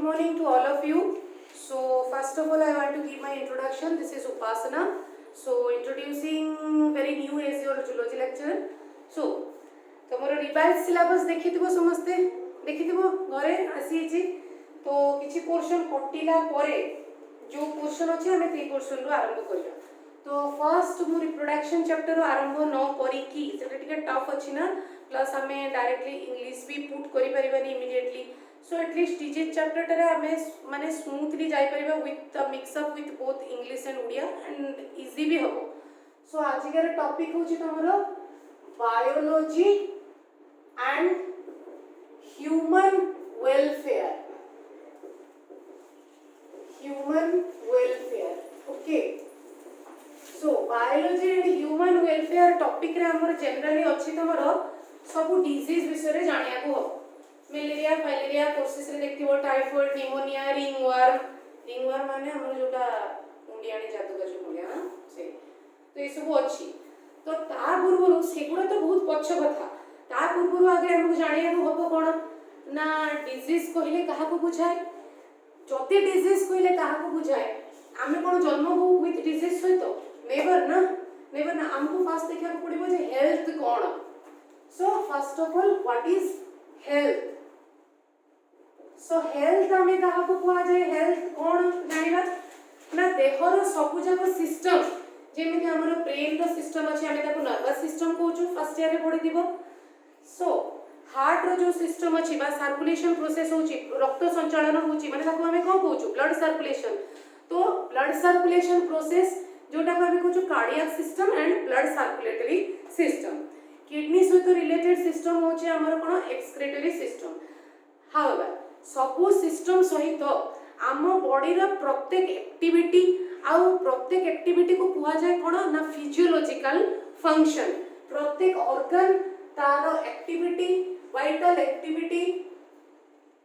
morning to all of you. So first of all I want to give my introduction. This is Upasana. So introducing very new as your zoology lecturer. So तमरो revise syllabus देखिथिबो समस्ते देखिथिबो घरे आसीछि तो किछि portion कटिला परे जो portion अछि हमें ते पोर्शन रो आरंभ करिया तो फर्स्ट मु रिप्रोडक्शन चैप्टर आरंभ न करी की सेटा टिके टफ अछि ना प्लस हमें डायरेक्टली इंग्लिश भी पुट करि परिबानी इमीडिएटली सो एटलीस्ट डीजे चैप्टर रे हमें माने स्मूथली जाई परिबा with the mix up with both English and Odia and easy भी हबो सो आज के टॉपिक होछि तमरो biology and human welfare okay so biology and human welfare topic रे हमर जनरली अछि तमरो सब डिजीज विषय रे जानिया को मलेरिया फाइलेरिया कोर्सेस रे देखथिबो टाइफाइड निमोनिया रिंगवर्म माने हमर जोटा इंडियानी जादू का जो मुलिया ना से तो ये सब अछि तो ता पूर्व सेगुडा तो बहुत पक्ष कथा ता पूर्व आगे हमको जानिया को हबो कोन ना डिजीज कहले काहा को बुझाय जति डिजीज कहले काहा को बुझाय आमे कोन जन्म हो विथ डिजीज सहित नेवर ना हमको फास्ट देखा पड़िबो जे हेल्थ कोन so first of all what is health so health आमे काहा को कुआ जाय हेल्थ कोन जानिबा ना देहर सब जाक सिस्टम जेमिति हमर ब्रेन रो सिस्टम अछि आमे ताको नर्वस सिस्टम कहूछु फर्स्ट ईयर रे पढि दिबो सो हार्ट रो जो सिस्टम अछि बा सर्कुलेशन प्रोसेस होछि रक्त संचालन होछि माने ताको हमें कोन कहूछु ब्लड सर्कुलेशन तो ब्लड सर्कुलेशन प्रोसेस जोटा को हमें कहूछु cardiac system and blood circulatory system kidney सहित रिलेटेड सिस्टम होछि हमर कोन एक्सक्रीटरी सिस्टम हाउएवर सब सिस्टम सहित आम बॉडी रो प्रत्येक एक्टिविटी आउ प्रत्येक एक्टिविटी को कुआ जाय कोन ना फिजियोलॉजिकल फंक्शन प्रत्येक ऑर्गन तारो एक्टिविटी वाइटल एक्टिविटी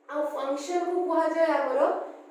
आ फंक्शन को कहा जाय हमरो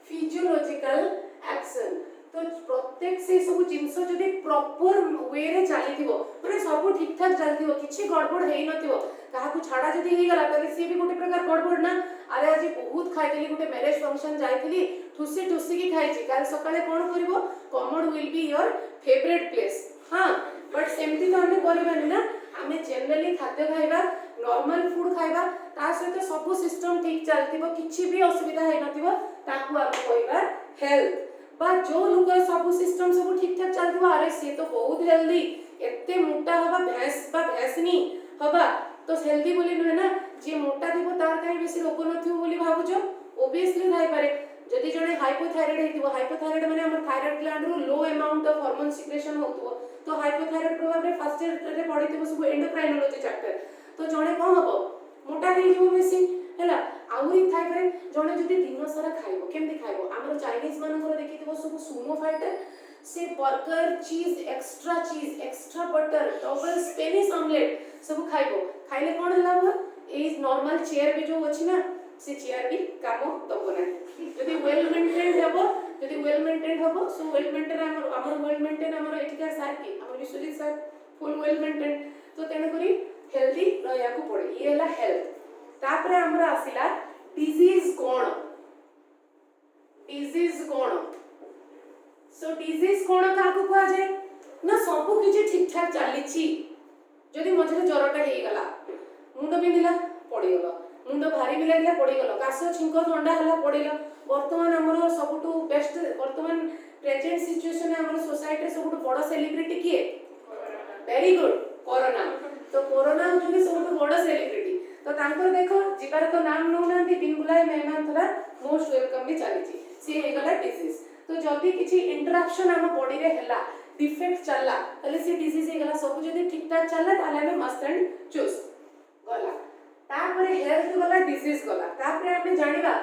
फिजियोलॉजिकल एक्शन तो प्रत्येक से सब जिंस जदी प्रॉपर वे रे चली थिबो माने सब ठीक ठाक चली थिबो किछि गड़बड़ हेई नथिबो काहा को छाड़ा जदी हेई गला तले से भी गोटे प्रकार गड़बड़ ना अरे आज बहुत खाइतली गोटे मैरिज फंक्शन जाइतली ठुसी की खाइछि काल सकाळे कोन करबो common will be your favourite place हां बट सेमती तो हमें करबानी ना हमें जनरली खाद्य खाइबा नॉर्मल फूड खाइबा ता सहित सब सिस्टम ठीक चलतिबो किछि भी असुविधा हे नथिबो ताकू हम कहबा हेल्थ बा जो लोग सब सिस्टम सब ठीक ठाक चलतिबो अरे से तो बहुत हेल्दी एते मोटा हबा भैंसनी हबा तो हेल्दी बोली न ना जे मोटा थिबो तार काई बेसी रोग नथिबो बोली भाबुजो ओबियसली थाई पारे जदि जणे हाइपोथायराइड हेतिबो हाइपोथायराइड माने हमर थायराइड ग्लैंड रो low amount of hormone secretion होतबो तो हाइपोथायराइड प्रोबेबली फर्स्ट ईयर रे पढिथिबो सब एंडोक्राइनोलॉजी चैप्टर तो जणे कोन हबो मोटा हे जिवो बेसी हैला आउरी थाई पारे जणे जदि दिन सारा खाइबो केमति खाइबो हमर चाइनीज मानकर देखिथिबो सब सुमो फाइटर से बर्गर चीज extra butter double Spanish omelette सब खाइबो खाइले कोन हलाबो ए नॉर्मल चेयर भी जो अछि ना से चेयर भी काम दबो ना जदि वेल मेंटेन हबो सो वेल मेंटेन हमर वेल मेंटेन हमर एटिका सार की हमर Vishwajit sir full well maintain तो तेन करी हेल्दी रहया को पड़े ये हला हेल्थ तापरे हमरा आसिला डिजीज कोन सो डिजीज कोन का को कहा जाय ना सब किछि ठीक ठाक चली छी जदि मझे ज्वरटा हे गला मुंड बिंदिला पड़ी गला मुंड भारी भी लागला पड़ी गला काश छिंक ठंडा हला पड़िला वर्तमान हमरो सबटू बेस्ट वर्तमान प्रेजेंट सिचुएशन हमरो सोसाइटी रे सबटू बड़ सेलिब्रिटी किए वेरी गुड कोरोना तो कोरोना होजुनी सबटू बड़ सेलिब्रिटी तो तांकर देखो जीवार तो नाम नो नांती बिन बुलाए मेहमान थला मोस्ट वेलकम भी चली छी से हे गला डिजीज तो जदी किछि इंटरप्शन हम बॉडी रे हला डिफेक्ट चलला तले से डिजीज हे गला सब जदी ठीक ठाक चलला ताले हमें मस्त एंड चूस गला तापरे हेल्थ गला डिजीज गला तापरे हमें जानिबा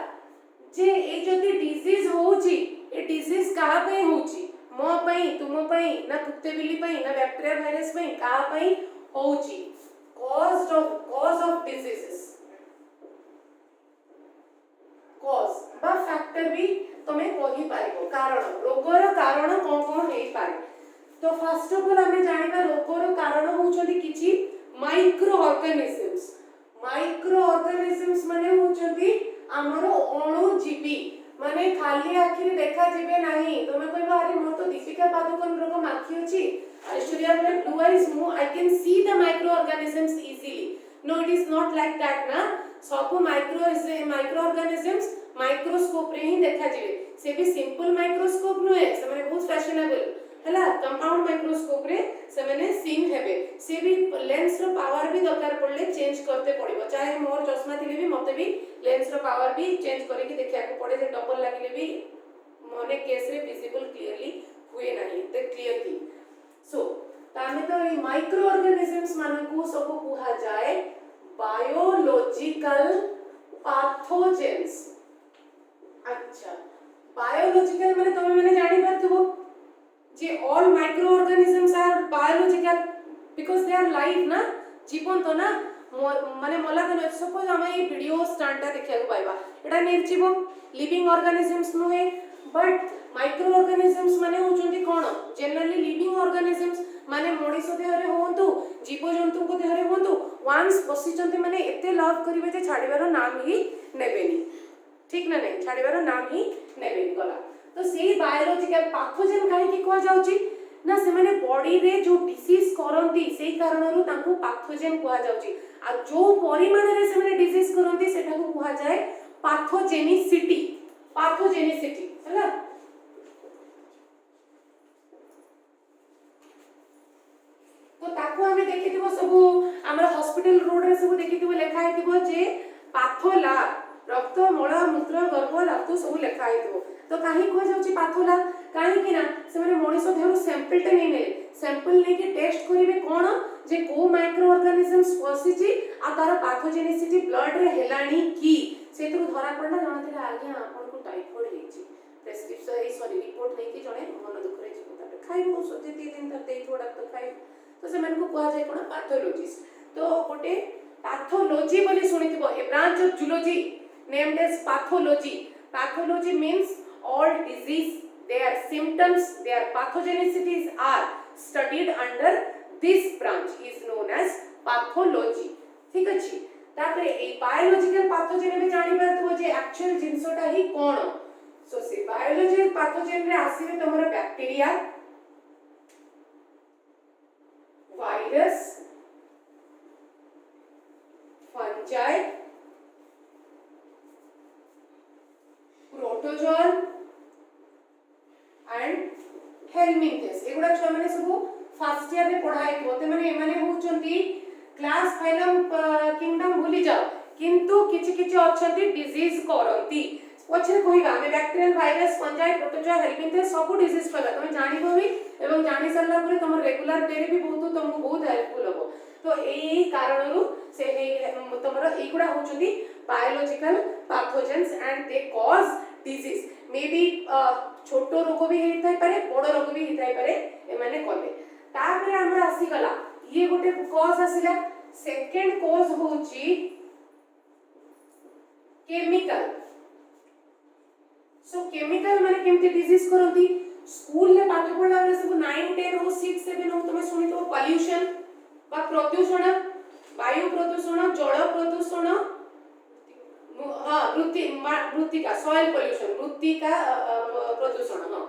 जे ए जदी डिजीज होउची ए डिजीज काहा पे होउची मो पई तुमो पई ना कुत्ते बिल्ली पई ना बैक्टीरिया वायरस पई काहा पई होउची कॉज ऑफ डिजीजेस कॉज बा फैक्टर भी तमे कहि पारिबो कारण रोगर कारण कोन हेई पारे तो फर्स्ट ऑफ ऑल हमें जानिबा रोगर कारण होउचोदी किछि माइक्रो ऑर्गेनिजम्स माने होउचोदी हमरो अणुजीवी खाली खाली आखिरे देखा जिबे नहीं तमे कहबा अरे मोर तो दीपिका पादुकोण रकम आखि अछि ऐश्वर्या राय ब्लू आईज मु I can see the microorganisms easily no it is not like that ना सब माइक्रो ऑर्गेनिजम्स माइक्रोस्कोप रे ही देखा जिबे से भी सिंपल माइक्रोस्कोप नुए से माने बहुत फैशनेबल हला कंपाउंड माइक्रोस्कोप रे से माने सीन हेबे से भी लेंस रो पावर भी दरकार पड़ले चेंज करते पड़िबो चाहे मोर चश्मा थिले भी मते भी लेंस रो पावर भी चेंज करे कि देखिया को पड़े जे डबल लागिले भी मने केस रे विजिबल क्लियरली हुए नहीं ते क्लियर थी सो तामे तो ई माइक्रो ऑर्गेनिजम्स मानकू सब कुहा जाए बायोलॉजिकल पैथोजेंस अच्छा बायोलॉजिकल माने तमे माने जानि पारथबो जे all micro organisms are biological because they are live ना जीवन तो ना माने मला तो सपोज हम ए वीडियो स्टार्टा देखिया को पाइबा एटा निर्जीव लिविंग ऑर्गेनिजम्स नुहे बट माइक्रो ऑर्गेनिजम्स माने होचंती कोन जनरली लिविंग ऑर्गेनिजम्स माने मଣିଷ देहरे होंतु जीव जंतु को देहरे होंतु वंस बसिचंती माने एते लव करिवे जे छाडीबारो नाम ही नेबेनी ठीक ना नहीं छाडीबारो नाम ही नेबेनी गला तो सेही बायोलॉजिकल पैथोजेन काहे की कोआ जाउची ना से माने बॉडी रे जो डिसीज करंती सेही कारणरू तांको पैथोजेन कोआ जाउची आ जो परिमाण रे से माने डिसीज करंती सेटा को कोआ जाए पैथोजेनिसिटी हैला तो ताको हमें देखिथिबो सब हमर हॉस्पिटल रोड रे सब देखिथिबो लेखा हेतिबो जे पाथोला रक्त मल मूत्र गर्भ रक्त सब लेखा हेतिबो तो काहे को जाउची पाथोला काहे कि ना से माने मଣିଷ देहरु सैंपल टे नै सैंपल नै के टेस्ट करिवे कोन जे को माइक्रो ऑर्गेनिजम्स पसिची आ तार पैथोजेनिसिटी ब्लड रे हेलानी की सेतरु धरा पडला जणथिला आज्ञा आपन को टाइफाइड हेची प्रेस्क्रिप्शन ए सॉरी रिपोर्ट नै कि जणे मन दुख रे जीवता खाइबो सते 3 दिन तक देई थोड़ा तो खाइ तो से मन को कहा जाय कोन पैथोलॉजिस्ट तो गोटे पैथोलॉजी बोली सुनिथिबो a branch of zoology named as pathology means all disease their symptoms their pathogenicities are studied under this branch is known as pathology ठीक अछि तापरे ए बायोलॉजिकल पैथोजेन में जानि परथबो जे एक्चुअल जिंसोटा ही कोन सो से बायोलॉजिकल पैथोजेन रे आसीबे तमरो bacteria virus fungi protozoan and helminthes एगुडा छ माने सब फर्स्ट ईयर रे पढाई होते माने माने होचंती क्लास फाइलम किंगडम भूली जाओ किंतु किछि किछि अछंती डिजीज करंती पछरे कहिबा हमें बैक्टीरियल वायरस फंजाई प्रोटोजोआ हेलमिंथेस सब डिजीज कहबा तुम जानिबो भी एवं जानि सरला परे तुम रेगुलर डे रे भी तुमको बहुत हेल्पफुल हो तो एई कारणरू से तुमरो एगुडा होचंती biological pathogens and they cause disease may be छोटो रोग भी हेइथाय पारे बड़ रोग भी हेइथाय पारे ए माने कले तापर हमरा आसी गला ये गोटे कॉज आसिला सेकंड कॉज होची केमिकल सो केमिकल माने केमते डिजीज करंती स्कूल ले पाठ पढला रे सब 9 10 हो 6 7 हो तुमे सुनि तो पॉल्यूशन बा प्रदूषण वायु प्रदूषण जल प्रदूषण हां मृत्तिका सॉइल पोल्यूशन मृत्तिका प्रदूषण हां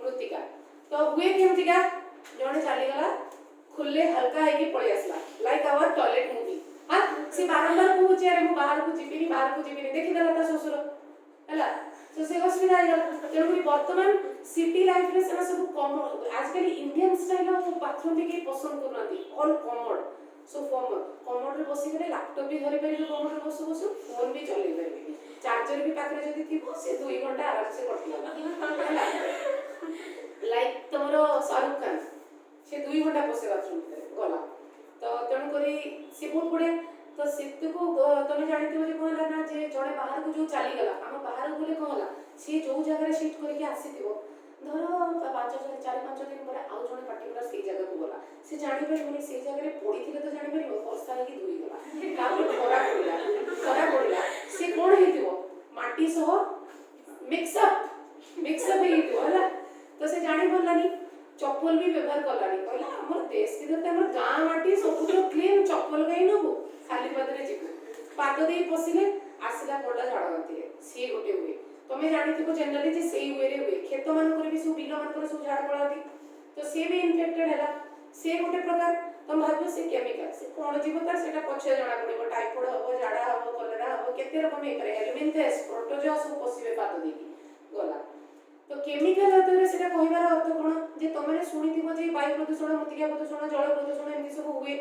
मृत्तिका तो हुए केमतिका जणे चली गला खुले हल्का है कि पळे आसला लाइक आवर टॉयलेट मूवी हां से बारंबार कहूची अरे मु बाहर को जीबी देखि देला ता ससुर हला तो से असुविधा है तेणुकरी वर्तमान सिटी लाइफ रे सेना सब कम आजकल इंडियन स्टाइल ऑफ बाथरूम भी के पसंद करनाती ऑल कमोड सो कमोड रे बसी गले लैपटॉप भी धरि परिबे कमोड रे बसु फोन भी चले परिबे चार्जर भी पाखरे जदी थिबो से 2 घंटा आराम से कटिला लाइक तमरो शाहरुख खान से 2 घंटा बसे बाथरूम गला तो तेणुकरी से बहुत बढ़िया तो सेते को तने जानिथिबो जे कोन ना जे जणे बाहर को जो चली गला हम बाहर बोले कहला से जो जगह रे शिफ्ट करके आसीथिबो धरो 4-5 दिन पर आउ जणे पर्टिकुलर से जगह को गला से जानि परिबो से जगह रे पड़ी थिले तो जानि परिबो वर्षा है कि धुई गला काबे खरा पड़िला से कोन हेतिबो माटी सह मिक्स अप हेतिबो हला तो से जानि बोललानी चप्पल भी व्यवहार करलानी कहला हमर देश के दते हमर गां माटी सब तो क्लीन चप्पल गई नबो खाली पदरे जिबो पाद दे पसिले आसिला पडला झाड़ गंती सी गोटे हुए तुम्हें जानिथिबो जनरली जे सेई वे रे हुए खेत मानकर भी सब बिल मानकर सब झाड़ पड़ाती तो से भी इन्फेक्टेड हैला से गोटे प्रकार तुम भाबो से केमिकल से कोन जीव तार सेटा पछे जणा पड़िबो टाइफॉइड हबो झाड़ा हबो कलेरा हबो केते रकम हे करे हेलमिनथेस प्रोटोजोआ सब पसिबे पाद देकी गला तो केमिकल अतरे सेटा कहिबार अर्थ कोन जे तमने सुनिथिबो जे वायु प्रदूषण मृत्तिका प्रदूषण जल प्रदूषण एमि सब हुए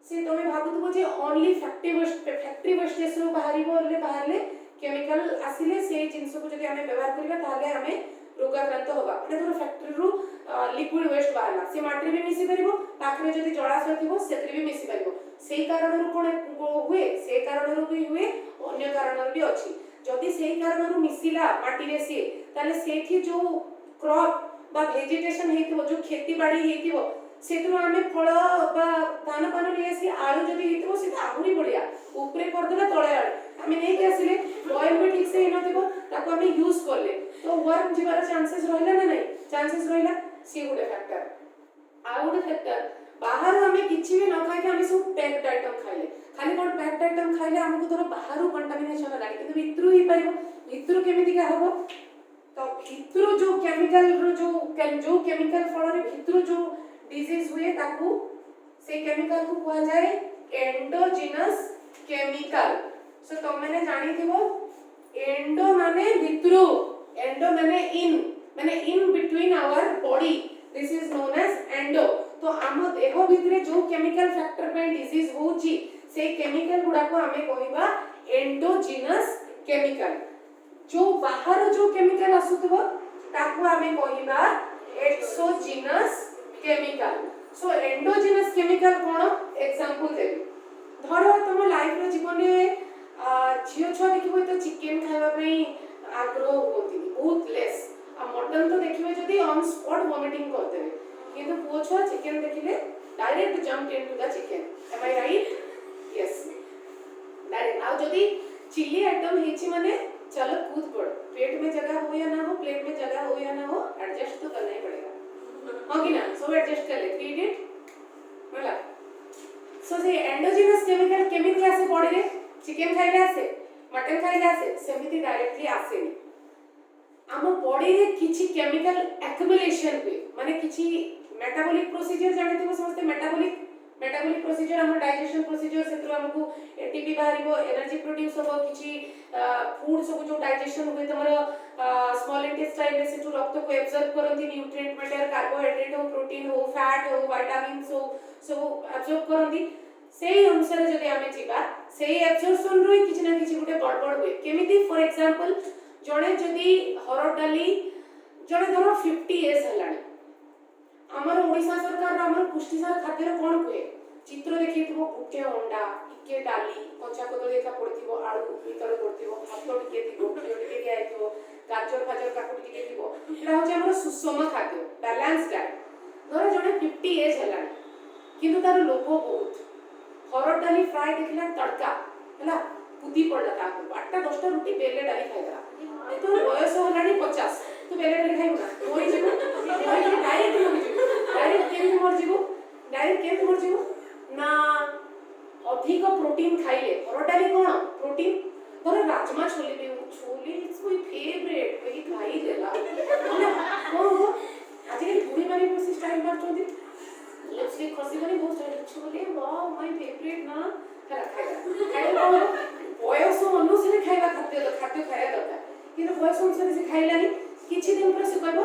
से तमे भाबुथिबो जे ओनली फैक्ट्री वेस्टेज रो बाहरले केमिकल आसिले से जिंस को जदि हमें व्यवहार करबा ताले हमें रोगाक्रांत होबा माने धर फैक्ट्री रो लिक्विड वेस्ट बाहरला से माटी भी मिसी परिबो पाखरे जदि जलाशय थिबो सेतरि भी मिसी परिबो सेही कारण रो कोन हुए से कारण रो भी हुए अन्य कारण भी अछि जदि सेही कारण रो मिसिला माटी रे से ताले सेठी जो क्रॉप बा वेजिटेशन हेतिबो जो खेती बाड़ी हेतिबो सेतु आमे फल बा धान पान ले आसी आलू जदि हेतिबो से आहुरी बढ़िया ऊपरे करदेला तळे आले आमे नै के आसीले ऑयल भी ठीक से हेनतिबो ताको आमे यूज करले तो वर्म जीवार चांसेस रहला ना नहीं चांसेस रहला सी गुड फैक्टर आ गुड फैक्टर बाहर हमें किछि भी न खाइ के हमें सब पैक्ड आइटम खाइले खाली कोन पैक्ड आइटम खाइले हमको धरो बाहरु कंटामिनेशन लागे किंतु भितरु ही परिबो भितरु केमिति का हबो तो भितरु जो केमिकल रो जो केमिकल फल रे भितरु जो डिजीज हुए ताकू से केमिकल को कहा जाए एंडोजिनस केमिकल सो तो मैंने जानी थी वो एंडो माने भितरु एंडो माने in between our body this is known as endo तो आम देह भितरे जो केमिकल फैक्टर पे डिजीज होची से केमिकल गुडा को हमें कहबा एंडोजिनस केमिकल जो बाहर जो केमिकल आसुतबो ताकू हमें कहबा एक्सोजिनस केमिकल सो एंडोजिनस केमिकल कोन एग्जांपल देबी धरो तुम लाइफ रो जीवन रे झियो छुआ देखिबो तो चिकन खाइबा पई आग्रह होती बहुत लेस आ मटन तो देखिबे जदी ऑन स्पॉट वॉमिटिंग कर देबे किंतु पुओ छुआ चिकन देखिले direct jump into the chicken am I right yes direct आ जदी चिली आइटम हेची माने चलो कूद पड़ पेट में जगह हो या ना हो प्लेट में जगह हो या ना हो एडजस्ट तो करना ही पड़ेगा हो कि ना सब एडजस्ट कर ले 3 इट बोला सो से एंडोजिनस केमिकल केमिति आसे बॉडी रे चिकन खाइले आसे मटन खाइले आसे सेमिति डायरेक्टली आसेनी आम बॉडी रे किछि केमिकल एक्युमुलेशन हुए माने किछि मेटाबॉलिक प्रोसीजर जानिथिबो समस्त मेटाबॉलिक प्रोसीजर हमर डाइजेशन प्रोसीजर सेतरो हमकु एटीपी बाहरिबो एनर्जी प्रोड्यूस होबो किछि फूड सब जो डाइजेशन हुए तमरो स्मॉल इंटेस्टाइन रे सेटु रक्त को एब्जॉर्ब करंती न्यूट्रिएंट मैटर कार्बोहाइड्रेट हो प्रोटीन हो फैट हो विटामिन्स हो सब एब्जॉर्ब करंती सेही अनुसार जदि आमे जिबा सेही एब्जॉर्प्शन रो किछि ना किछि गुटे गड़बड़ हुए केमिति फॉर एग्जांपल जणे जदि हरड डाली जणे धरो 50 इयर्स हलाणी हमर ओडिसा सरकार रो हमर पुष्टिसार खाद्य कोन हुए चित्र देखिथिबो गुटे अंडा टिके डाली कच्चा कदली एका पड़थिबो आलू भीतर पड़थिबो भात टिके थिबो टिके दियाइथिबो गाजर फाजर काकुटी टिके थिबो एटा होचे हमर सुषम खाद्य बैलेंस डाइट धरो जणे 50 इयर्स हलाणी किंतु तार लोभ बहुत हरड डाली फ्राई देखला तड़का हला पुदी पड़ला ताको 8टा 10टा रोटी बेले डाली खाइला तो बयस हलाणी 50 तू बेले डाली खाइबो ना होई जेबो डायरेक्ट केम मर जीवो ना अधिक प्रोटीन खाइले हरड डाली कोन प्रोटीन धर राजमा छोले भी छोले इट्स माय फेवरेट वे खाई देला ना कोन हो आज के बुढ़ी मारी बस स्टाइल मारचोंदी लिपस्टिक खसी बनी बहुत style chole wow my favourite ना खाइला बयस अनुसार खाइबा खाद्य खाइया दरकार किंतु बयस अनुसार से खाइलानी किछि दिन पर से कहबो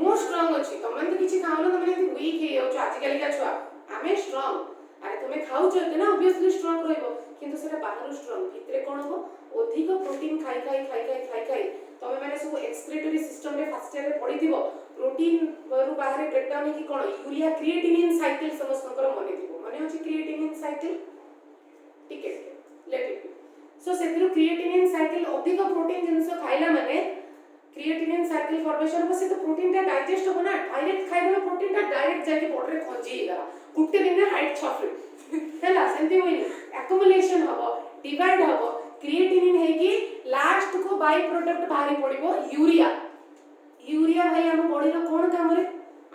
मो स्ट्रांग अछि तमन तो किछि खाओ ना तमन वीक हे हो आज काली का छुआ आमे स्ट्रांग अरे तुमे खाउ छ ना ऑब्वियसली स्ट्रांग रहबो किंतु सेटा बाहर स्ट्रांग भितरे कोन हो अधिक प्रोटीन खाई तमे माने सब एक्सक्रीटरी सिस्टम रे फास्ट रे पड़ी दिबो प्रोटीन रू बाहर ब्रेक डाउन की कोन यूरिया क्रिएटिनिन साइकिल समस्तकर मने दिबो माने होछि क्रिएटिनिन साइकिल ठीक है लेट इट सो सेतिरो क्रिएटिनिन साइकिल अधिक प्रोटीन जिंस खाइला माने क्रिएटिनिन साइकिल फॉर्मेशन हो से तो प्रोटीन टा डाइजेस्ट हो ना डायरेक्ट खाइबा प्रोटीन टा डायरेक्ट जाके बॉडी रे खंजी गला गुटे दिन में हाइट 6 फीट हैला सेंती होइनी एक्युमुलेशन हबो डिवाइड हबो क्रिएटिनिन है कि लास्ट को बाय प्रोडक्ट बाहरी पड़िबो यूरिया भाई हम बॉडी रो कोन काम रे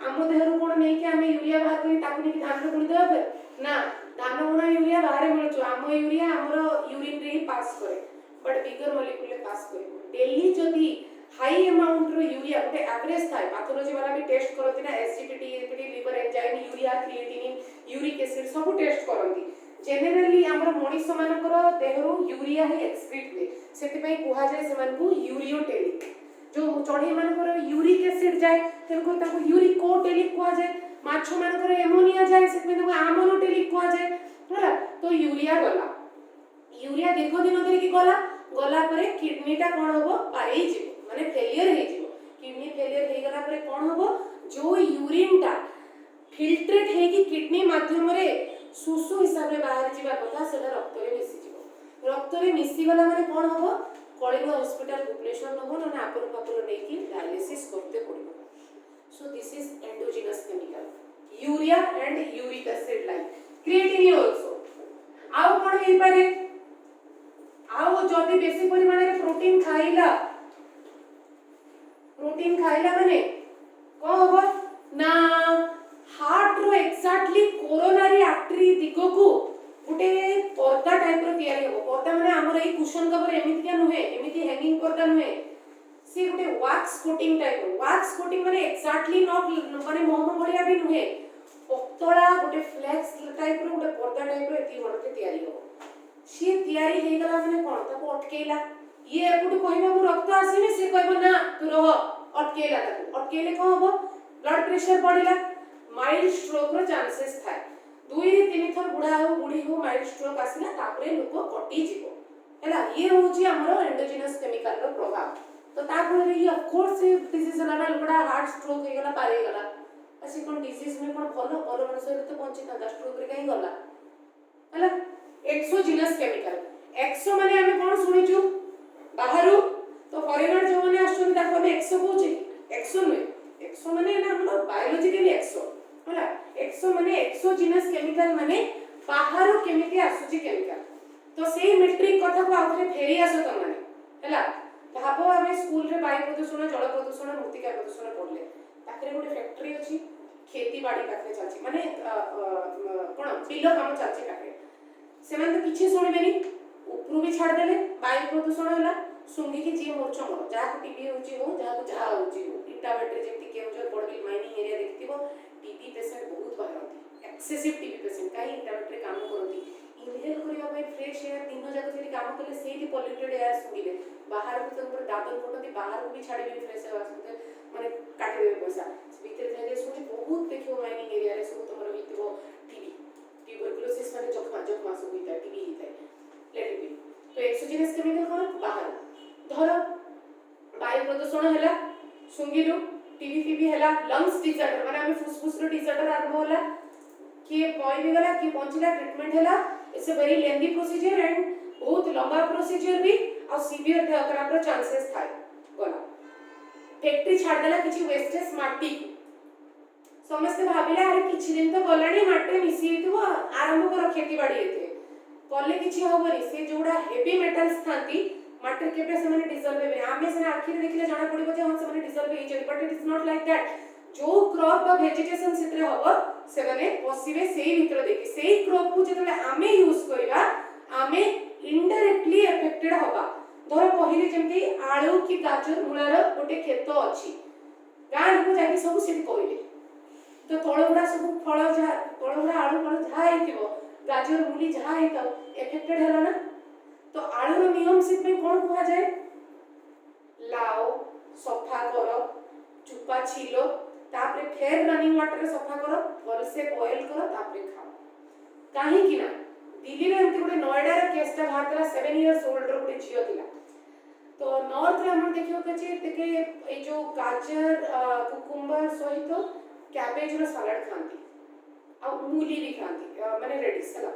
हम देह रो कोन नै कि हम यूरिया बाहर करी ताकू नै कि धान रो गुणी देबे ना धान गुणा यूरिया बाहर मिलचो हम यूरिया हमरो यूरिन रे पास करे बट बिगर मॉलिक्यूल पास करे डेली जदि हाई अमाउंट रो यूरिया गोटे एवरेज थाए पैथोलॉजी वाला भी टेस्ट करती ना SGPT APT liver enzyme urea creatinine uric acid सब टेस्ट करती जेनेराली हमर मनीष मानकर देहरु यूरिया ही एक्सक्रीट हुए सेति पई कुहा जाय सेमान को यूरियोटेलिक जो चढ़ई मानकर यूरिक एसिड जाए तेनको ताको यूरिकोटेलिक कुहा जाय माछ मानकर एमोनिया जाए सेति ताको आमोनोटेलिक कुहा जाय होला तो यूरिया दीर्घ दिन धरि की गला परे किडनीटा कोन होबो पाई जीवो माने फेलियर हे जीवो किडनी फेलियर हे गला परे कोन होबो जो यूरिनटा फिल्ट्रेट हे कि किडनी माध्यम रे सुसु हिसाब रे बाहर जीवा कथा सेटा रक्त रे मिसी जीवो रक्त रे मिसी गला माने कोन होबो कलिंग हॉस्पिटल भुवनेश्वर नबो ना आपुर पापुर नै कि डायलिसिस करते पड़िबो so this is endogenous chemical urea and uric acid like creatinine also आउ कोन हे पारे आउ जदि बेसी परिमाण रे प्रोटीन खाइला माने को होबो ना हार्ट रो एक्जेक्टली कोरोनरी आर्टरी दिगो को गुटे पर्दा टाइप रो तयारी होबो पर्दा माने हमर ए कुशन कवर एमिति क्या नुहे एमिति हैंगिंग पर्दा नुहे से गुटे वैक्स कोटिंग टाइप रो वैक्स कोटिंग माने एक्जेक्टली नॉट माने मोम भलिया भी नुहे पतला गुटे फ्लेक्स टाइप रो गुटे पर्दा टाइप रो एति बडते तयारी होबो सी तयारी हे गला माने कोन ताको अटकेला ये एपुट कहबा मु रक्त आसीनी से कहबो ना तू रह अटकेला ताको अटकेले को होबो ब्लड प्रेशर बढ़िला माइल्ड स्ट्रोक रो चांसेस थाए 2 रे 3 थर बुढ़ा हो बुढ़ी हो माइल्ड स्ट्रोक आसिला तापरे लोक कटि जीवो हैला ये होची हमरो एंडोजिनस केमिकल रो प्रभाव तो तापर ये ऑफ कोर्स डिजीज हला लोकड़ा हार्ट स्ट्रोक हे गला पारे गला असी कोन डिजीज में कोन भलो मनुष्य तो बंची था स्ट्रोक रे कहीं गला हैला एक्सोजिनस केमिकल एक्सो माने हमें कोन सुनिचु बाहरु तो फॉरेनर जो माने आछन ताको हमें एक्सो कहूची एक्सो माने ना हमरो बायोलॉजिकली एक्सो होला एक्सो माने एक्सोजिनस केमिकल माने बाहरु केमिति आसुची केमिकल तो सेही मेट्रिक कथा को आउथरे फेरी आसो त माने हैला भाबो हमें स्कूल रे वायु प्रदूषण जल प्रदूषण मृत्तिका प्रदूषण पढले ताकरे गोटे फैक्ट्री अछि खेती बाड़ी पाखरे चाची माने कोन बिलो काम चाची पाखरे सेमान तो किछि सुनिबेनी उपरु भी छाड़ देले वायु प्रदूषण होला सुंगी की जी मोर चमर जहा को टीबी होची हो जहा को जहा होची हो इटा बैटरी जेति के जो बड़बिल माइनिंग एरिया देखतिबो टीबी पेशेंट बहुत बाहरती एक्सेसिव टीबी पेशेंट काई इटा बैटरी काम करती इनहेल करिया भाई फ्रेश एयर दिन जाक जेति काम करले सेही पॉल्यूटेड एयर सुंगिले बाहर को तो दादन फोटो बाहर को भी छाड़बे फ्रेश एयर आसते माने काटी देबे पैसा भीतर जाके सुनी बहुत देखियो माइनिंग एरिया रे सब तमर हितबो टीबी ट्यूबरकुलोसिस माने जखमा सब हिता टीबी हिता लेट बी तो एक्सोजिनस केमिकल कोन बाहर धर वायु प्रदूषण हैला सुंगिलु टीबी हैला लंग्स डिसऑर्डर माने हम फुसफुस रो डिसऑर्डर आरंभ होला कि पॉइ भी गला कि पहुंचला ट्रीटमेंट हैला it's a very lengthy procedure and बहुत लंबा प्रोसीजर भी और सीवियर थे खराब रो चांसेस थाए गला फैक्ट्री छाड़ देला किछि वेस्टेज माटी समस्त भाबिला अरे किछि दिन तो गलाडी माटी मिसी हेतु आरंभ कर खेती बाड़ी हेते कले किछि होबनी से जोडा हेवी मेटल्स थांती माटर केबे से माने डिसॉल्व हेबे आमे से आखि रे देखले जाना पड़िबो जे हम से माने डिसॉल्व हे छै but it is not like that जो क्रॉप बा वेजिटेशन सित्रे होबो से माने पसिबे सेही भीतर देखि सेही क्रॉप को जेतले आमे यूज करिबा आमे इनडायरेक्टली अफेक्टेड होबा धर पहिले जेमति आलू की गाजर मुलार गोटे खेत अछि गां को जाके सब सेठी कइले तो तळगुडा सब फळ जा तळगुडा आलू फळ जा हेतिबो गाजर मुली जा हेता अफेक्टेड हैला ना तो आलू रो नियम सिप में कोन कुहा जाय लाओ सफा करो चुपा छिलो तापरे फेर रनिंग वाटर रे सफा करो भल से बॉयल करो तापरे खाओ काहे कि ना दिल्ली रे एंती गोटे नोएडा रे केसटा भारतला 7 इयर्स ओल्ड रो गोटे झियो थिला तो नॉर्थ रे हम देखियो कछि तेके ए जो गाजर कुकुम्बर सहित कैबेज रो सलाड खांती आ मूली भी खांती माने रेडिश हला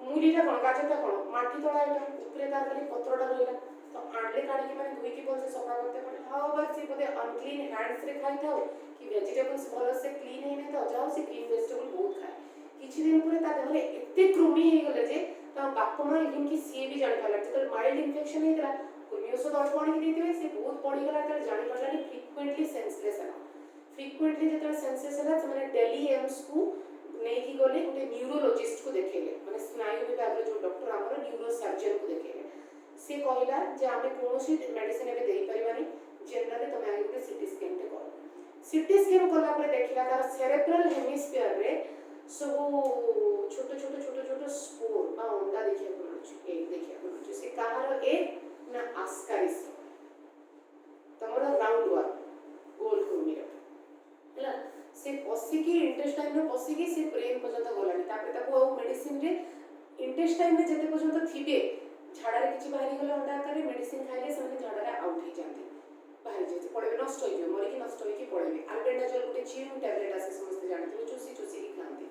मूलीटा कोन गाजरटा कोन माटी तळा एटा उपरे ता खाली पत्रटा रहिला तो आंडले काढी के माने धोई के बोल से सफा करते पड़े हां बस से बोले अनक्लीन हैंड्स रे खाई थाओ कि वेजिटेबल्स भलो से क्लीन हे नै तो जाओ से क्लीन वेजिटेबल बहुत खाए किछि दिन पुरे ता देहले एते कृमि हे गले जे ता बाप मां इवन की सी भी जानि पाला जतल माइल्ड इन्फेक्शन हेतला कृमि औषध अल्प आनी देतिवे से बहुत पड़ी गला त जानि पालानी फ्रीक्वेंटली सेंसलेस है फ्रीक्वेंटली जतल सेंसलेस है त माने दिल्ली एम्स को नहीं की गले गोटे न्यूरोलॉजिस्ट को देखेले माने स्नायु विभाग रो जो डॉक्टर हमरो न्यूरो सर्जन को देखेले से कहला जे आमे कोनोसी मेडिसिन एबे देई परिबानी जनरली तमे आगे गोटे सीटी स्कैन टे कर सीटी स्कैन कला पर देखिला तार सेरेब्रल हेमिस्फीयर रे सब छोट छोट छोट छोट स्पोर बा अंडा देखिया को मिलुची एक देखिया को मिलुची से कहार एक ना आस्कारिस तमरो राउंड वन गोल कुर्मीर हला से पसिकी इंटेस्टाइन रे पसिकी से ब्रेन पर्यंत गलानी तापर ताको मेडिसिन रे इंटेस्टाइन में जते पर्यंत थिबे झाड़ा रे किछि बाहरी गला अंडा आकार रे मेडिसिन खाइले से झाड़ा रे आउट हो जाते बाहरी जेते पड़े नष्ट हो जे मरि कि नष्ट होई कि पड़े अल्बेंडाजोल गुटे चियू टैबलेट आसे समस्त जानथि चूसी चूसी की खांती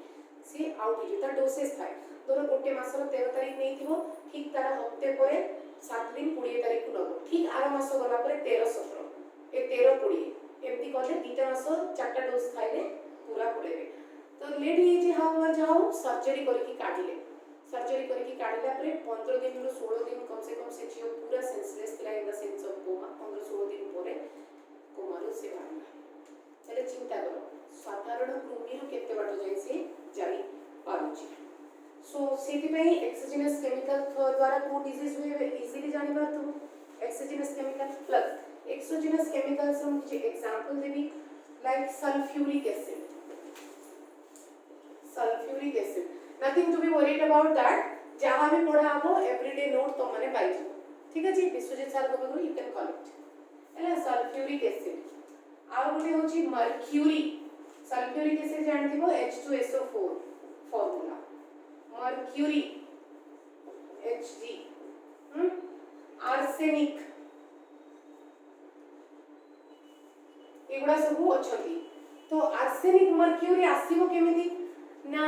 से आउट हो जे ता डोसेज थाए तोर गोटे मासर 13 तारिख नै थिबो ठीक तार हफ्ते परे 7 दिन 20 तारिख को नबो ठीक आर मास गला परे 13 17 ए 13 20 एमती कहले दीटा मास चारटा डोज खाइले पूरा पड़ेबे तो लेट ये जे हाउ जाओ सर्जरी करके काढिले सर्जरी करके काढिला परे 15 दिन रो 16 दिन कम से झियो पूरा सेंसलेस थिला in the sense of coma 15 16 दिन परे कोमा रो से बाहरला एले चिंता करो साधारण कृमि रो केते बाटो जाई से जाई पारुची सो सेति पई एक्सोजेनस केमिकल द्वारा को डिजीज हुए इजीली जानि बार तुम exogenous chemical plus exogenous chemicals हम जे example Devi like sulphuric acid nothing to be worried about that जहां भी पढ़ा आबो एवरीडे नोट तो माने पाइ जो ठीक है जी विश्वजीत सर को बगरो यू कैन कलेक्ट एला सल्फ्यूरिक एसिड आ गोटे होची मर्क्यूरी सल्फ्यूरिक एसिड जानथिबो H2SO4 formula mercury Hg arsenic एगुडा सब अछंती तो आर्सेनिक मर्क्यूरी आसीबो केमिति ना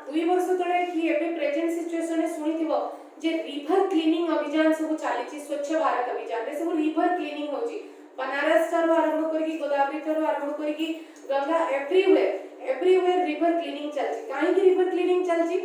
2 वर्ष तळे कि एबे प्रेजेंट सिचुएशन सुनिथिबो जे रिवर क्लीनिंग अभियान सब चालीची स्वच्छ भारत अभियान रे सब रिवर क्लीनिंग होची बनारस ठारो आरंभ करकी गोदावरी ठारो आरंभ करकी गंगा एवरीवेयर रिवर क्लीनिंग चलची काहे कि रिवर क्लीनिंग चलची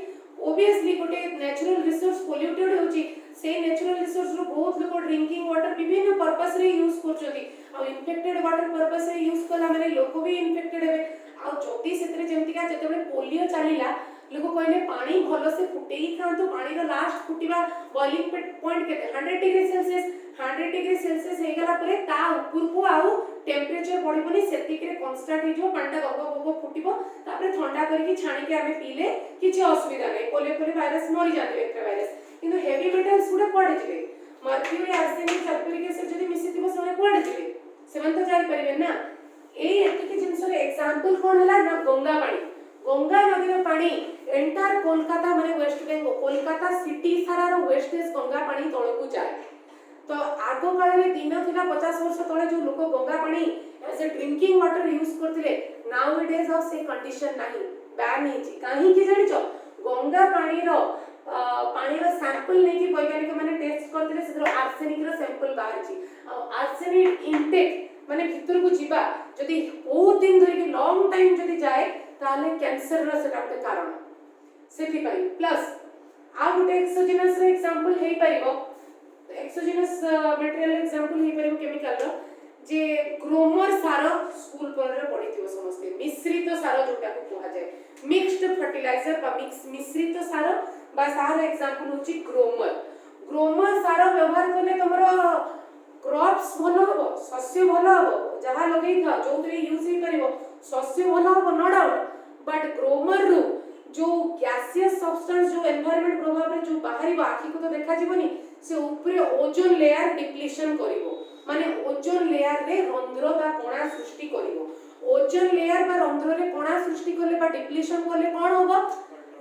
ओबियसली गोटे नेचुरल रिसोर्स पोल्यूटेड होची से नेचुरल रिसोर्स रो बहुत लोग ड्रिंकिंग वाटर विभिन्न पर्पस रे यूज करछोदी आ इन्फेक्टेड वाटर पर्पस रे यूज कला माने लोक भी इन्फेक्टेड हेबे आ ज्योति सेतरे जेमतिका जतबे पोलियो चलीला लोक कहले पानी भलो से फुटेई खांतो पानी रो लास्ट फुटिबा बॉइलिंग पॉइंट केते 100 डिग्री सेल्सियस 100 डिग्री सेल्सियस हे गला परे ता ऊपर को आउ टेंपरेचर बढ़िबोनी सेतिक रे कांस्टेंट हे जो पांडा गगो फुटिबो तापरे ठंडा करके छाणी के हमें पीले किछि असुविधा नै पोलियो परे वायरस मरि जाते एक वायरस किंतु हेवी मेटल्स गुडा पड़े जिवे मर्क्यूरी आर्सेनिक सल्फ्यूरिक एसिड जदी मिसितिबो सने पड़े जिवे सेवन तो जाई परिबे ना ए एतिके जिंस रे एग्जांपल कोन हला ना गंगा नदी रो पानी एंटायर कोलकाता माने वेस्ट बेंगल कोलकाता सिटी सारा रो वेस्टेज गंगा पानी तळकु जाय तो आगो काल रे दिन थिला 50 वर्ष तळे जो लोक गंगा पानी as a drinking water use करथिले नाउ इट इज ऑफ से कंडीशन नाही बैन हेची काहे कि जानि छ गंगा पानी रो सैंपल नै कि वैज्ञानिक माने टेस्ट करथिले सेरो आर्सेनिक रो सैंपल बाहर छी आर्सेनिक इनटेक माने भीतर को जीवा जदी बहुत दिन धरि के लॉन्ग टाइम जदी जाए ताले कैंसर रो सेटा के कारण सेति पई प्लस आ गुटे एक्सोजेनस रे एग्जांपल हेई परिबो एक्सोजेनस मटेरियल एग्जांपल हेई परिबो केमिकल रो जे ग्रोमर सार स्कूल पर रे पढिथिबो समस्ते मिश्रित सार जोटा को कहा जाय मिक्स्ड फर्टिलाइजर बा मिश्रित सार बा सार एग्जांपल होची ग्रोमर सार व्यवहार करले तमरो क्रॉप्स भलो हो शस्य भलो हो जहा लगई था जो तरे यूज ही करिवो शस्य भलो हो नो डाउट बट ग्रोमर रू जो गैसियस सब्सटेंस जो एनवायरनमेंट प्रभाव रे जो बाहरी आखी को तो देखा जीवनी से ऊपर ओजोन लेयर डिप्लीशन करिवो माने ओजोन लेयर रे रंध्र बा कोणा सृष्टि करिवो ओजोन लेयर बा रंध्र रे कोणा सृष्टि करले बा डिप्लीशन करले कोन होबो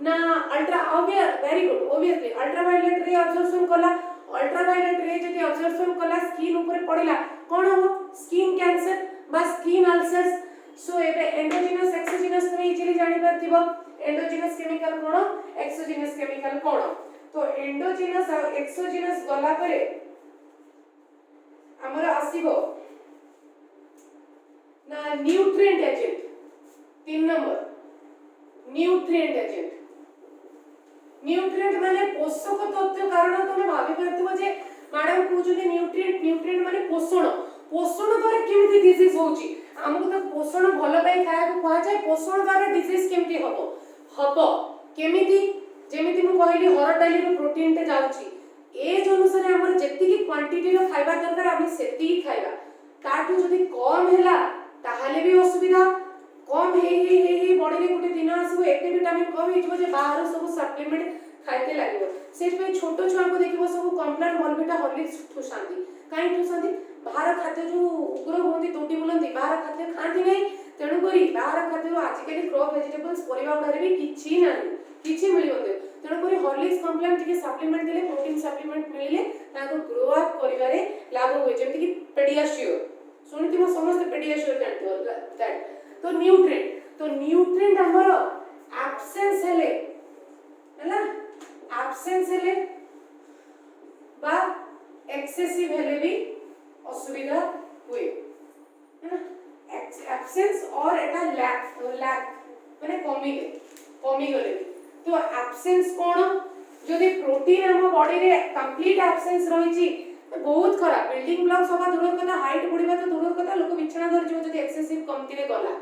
ना ultra very good obviously ultraviolet रे अब्जॉर्प्शन कला अल्ट्रावायलेट रे जदी अब्जॉर्प्शन कला स्किन ऊपर पड़िला कोन हो स्किन कैंसर बा स्किन अल्सर्स सो एबे एंडोजिनस एक्सोजिनस में इजीली जानि परथिबो एंडोजिनस केमिकल कोन एक्सोजिनस केमिकल कोन तो एंडोजिनस और एक्सोजिनस गला परे हमर आसीबो ना nutrient agent 3 number nutrient agent nutrient माने पोषक तत्व कारण तुम भाबी परथिबो जे मैडम कहउछे न्यूट्रिएंट माने पोषण द्वारा केमिति डिजीज होउची हमको तो पोषण भलो पई खाया को कहा जाय पोषण द्वारा डिजीज केमिति हबो केमिति जेमिति मु कहली हरड़ डाली रो प्रोटीन ते जाउची एज अनुसार हमर जेतिकी क्वांटिटी रो खाइबा दरकार आमे सेतिकी खाइबा ताठू जदी कम हैला ताहाले भी असुविधा कम हे बॉडी रे गुटे दिन आसबो एते विटामिन कम हिजबो जे बाहर सब सप्लीमेंट खाइते लागबो सेट पे छोटो छुआ को देखिबो सब कॉम्प्लान बॉर्नविटा हॉर्लिक्स ठुसांती काई ठुसांती बाहर खाद्य जो उग्र होंती तोटी बोलंती बाहर खाद्य खांती नहीं तेणु करी बाहर खाद्य आजिकली क्रॉप वेजिटेबल्स परिबा गुडा रे भी किछि नाही किछि मिलिबो तेणु करी हॉर्लिक्स कॉम्प्लान टिके सप्लीमेंट देले प्रोटीन सप्लीमेंट मिलिले ताको ग्रो अप करिवारे लाभ होय जेमति कि पेडियाश्योर सुनिथिबो समस्त पेडियाश्योर जानतो दैट तो न्यूट्रिएंट हमर एब्सेंस हेले हैला एब्सेंस हेले बा एक्सेसिव हेले भी असुविधा हुए है ना एब्सेंस और एटा लैक माने कमी गले तो एब्सेंस कोन जदि प्रोटीन हम बॉडी रे कंप्लीट एब्सेंस रही छी बहुत खराब बिल्डिंग ब्लॉक्स होबा दूर कथा हाइट बढ़िबा तो दूर कथा लोक बिछना धर जो जदि एक्सेसिव कमति रे गला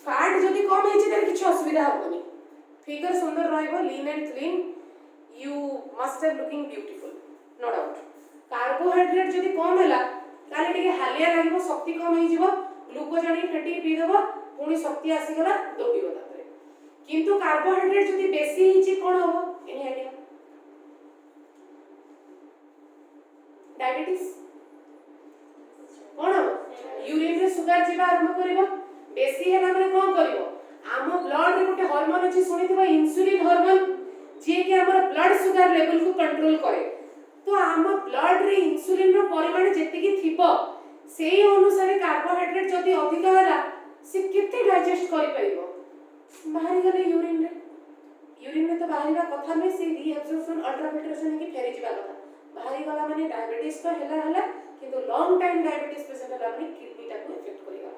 फैट जदि कम हे छी त किछ असुविधा होबनी फिगर सुंदर रहइबो lean and clean you must have looking beautiful no doubt carbohydrate जदि कम हैला ताले टिके हालिया लागबो शक्ति कम हे जिवो ग्लूकोज आनी फैटी पी देबो पुनी शक्ति आसी गला दौड़िबो तापरे किंतु कार्बोहाइड्रेट जदि बेसी हे छी कोन होबो एनी आइडिया डायबिटीज कोन यूरिन रे सुगर जीवा आरंभ करिवो बेसी हैला माने कोन करिवो आम ब्लड रे गोटे हार्मोन अछि सुनिथिबा इंसुलिन हार्मोन जे कि हमर ब्लड सुगर लेवल को कंट्रोल करे तो आम ब्लड रे इंसुलिन रो परिमाण जेतिकी थिबो सेही अनुसार कार्बोहाइड्रेट जदि अधिक होला से केते डाइजेस्ट करि परिबो बाहरी गले यूरिन रे तो बाहरीबा कथा नै से रीअब्जॉर्प्शन अल्ट्राफिल्ट्रेशन की फेरि जिबा कथा बाहरी गला माने डायबिटीज तो होला किंतु लॉन्ग टाइम डायबिटीज पेशेंट होला माने किडनी टा को इफेक्ट करिगा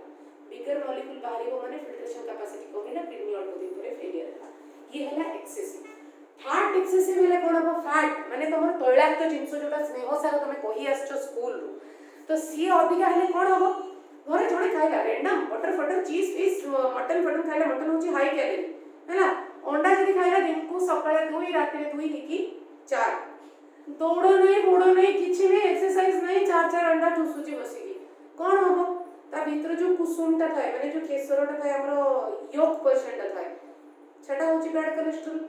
बिगर मॉलिक्यूल बाहरीबो माने फिल्ट्रेशन कैपेसिटी कमी ना किडनी अल्प दिन पर फेलियर होला ये होला एक्सेसिव फैट एक्सेसिव हेले कोन हो फैट माने तमर तैलाक्त जिंस जोटा स्नेह सार तमे कहि आछो स्कूल रू तो सी अधिका हेले कोन हो घरे जणे खाइला random butter cheese fish mutton खाइला मटन होची हाई कैलोरी हैला अंडा जदी खाइला दिन को सकाळे 2 रात रे 2 की 4 दौड़ नहीं बोड़ नहीं किछि नहीं एक्सरसाइज नहीं 4 अंडा ठुसुची बसिकी कोन हो ता भीतर जो कुसुमटा थाए माने जो केसरटा थाए हमरो योक परसेंट थाए सेटा होची बैड कोलेस्ट्रॉल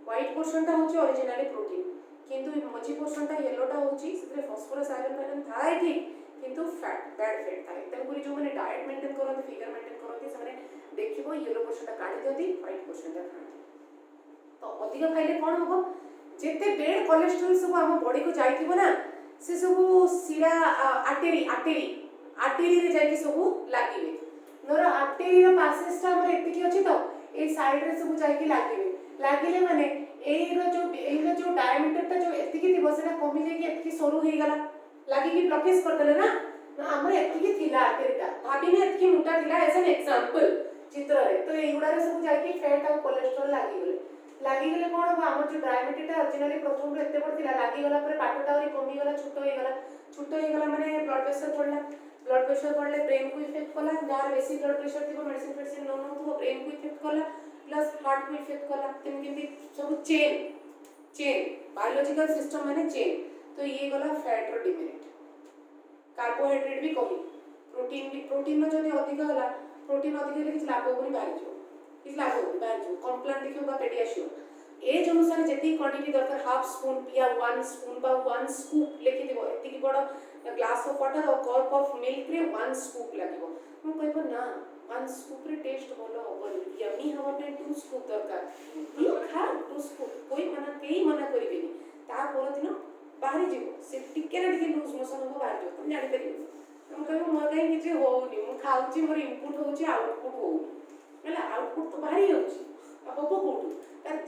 व्हाइट पोर्शनटा होची ओरिजिनली प्रोटीन किंतु मझी पोर्शनटा येलोटा होची सेते फास्फोरस आयरन थाए ठीक किंतु फैट बैड फैट थाए तनपुरी जो माने डाइट मेंटेन करते फिगर मेंटेन करते से माने देखिबो येलो पोर्शनटा काढी दियती व्हाइट पोर्शनटा खाती तो अधिक खाइले कोन हो जेते बेड कोलेस्ट्रॉल सब हम बॉडी को जाइथिबो ना से सब सिरा आर्टेरी रे जाई सब लागिबे नोर आर्टेरी रो पासेसटा हमर एतिकी अछि तो ए साइड रे सब जाई के लागिले माने एई जो डायमीटरटा जो एतिकी थिबो सेना कमी जाई के एतिकी सरू हे गला लागि कि ब्लॉकेज कर देले ना हमर एतिकी थिला आर्टेरीटा भाबिने एतिकी मोटा थिला एज एन एग्जांपल चित्र रे तो एई गुडा रे सब जाई के फैट और कोलेस्ट्रॉल लागि गेले कोन हो हमर जो डायमीटरटा ओरिजिनली प्रथम रे एते पड़ थिला लागि गला पर पाटोटा और कमी गला छोटो हे गला माने ब्लड प्रेशर बढ़ले ब्रेन को इफेक्ट कला जार बेसी ब्लड प्रेशर थिबो मेडिसिन न तो ब्रेन को इफेक्ट कला प्लस हार्ट को इफेक्ट कला केमि सब चेन बायोलॉजिकल सिस्टम माने चेन तो ये गला फैट रो डिमेरिट कार्बोहाइड्रेट भी कमी प्रोटीन जदि अधिक होला प्रोटीन अधिक हेले किछ लाभ होबनी बाहर जो कॉम्प्लान देखिबा पेडियाश्योर एज अनुसार जेती क्वांटिटी दरकार हाफ स्पून या 1 स्पून बा 1 स्कूप लेखि दिबो एतिकी बड़ ग्लास ऑफ वाटर और कप ऑफ मिल्क रे 1 स्कूप लागिबो मु कहबो ना 1 स्कूप रे टेस्ट भलो होबनी यमी हवा पे 2 स्कूप दरकार ई खा 2 स्कूप कोई मना करिबेनी ता पर दिन बाहर जीवो से टिके ना टिके लूज मोशन हो बाहर जो तुम जानि परिबो हम कहबो मोर काई किछि होउनी मु खाउची मोर इनपुट होउची आउटपुट होउनी मतलब आउटपुट तो बाहर ही होउची अब को कोटू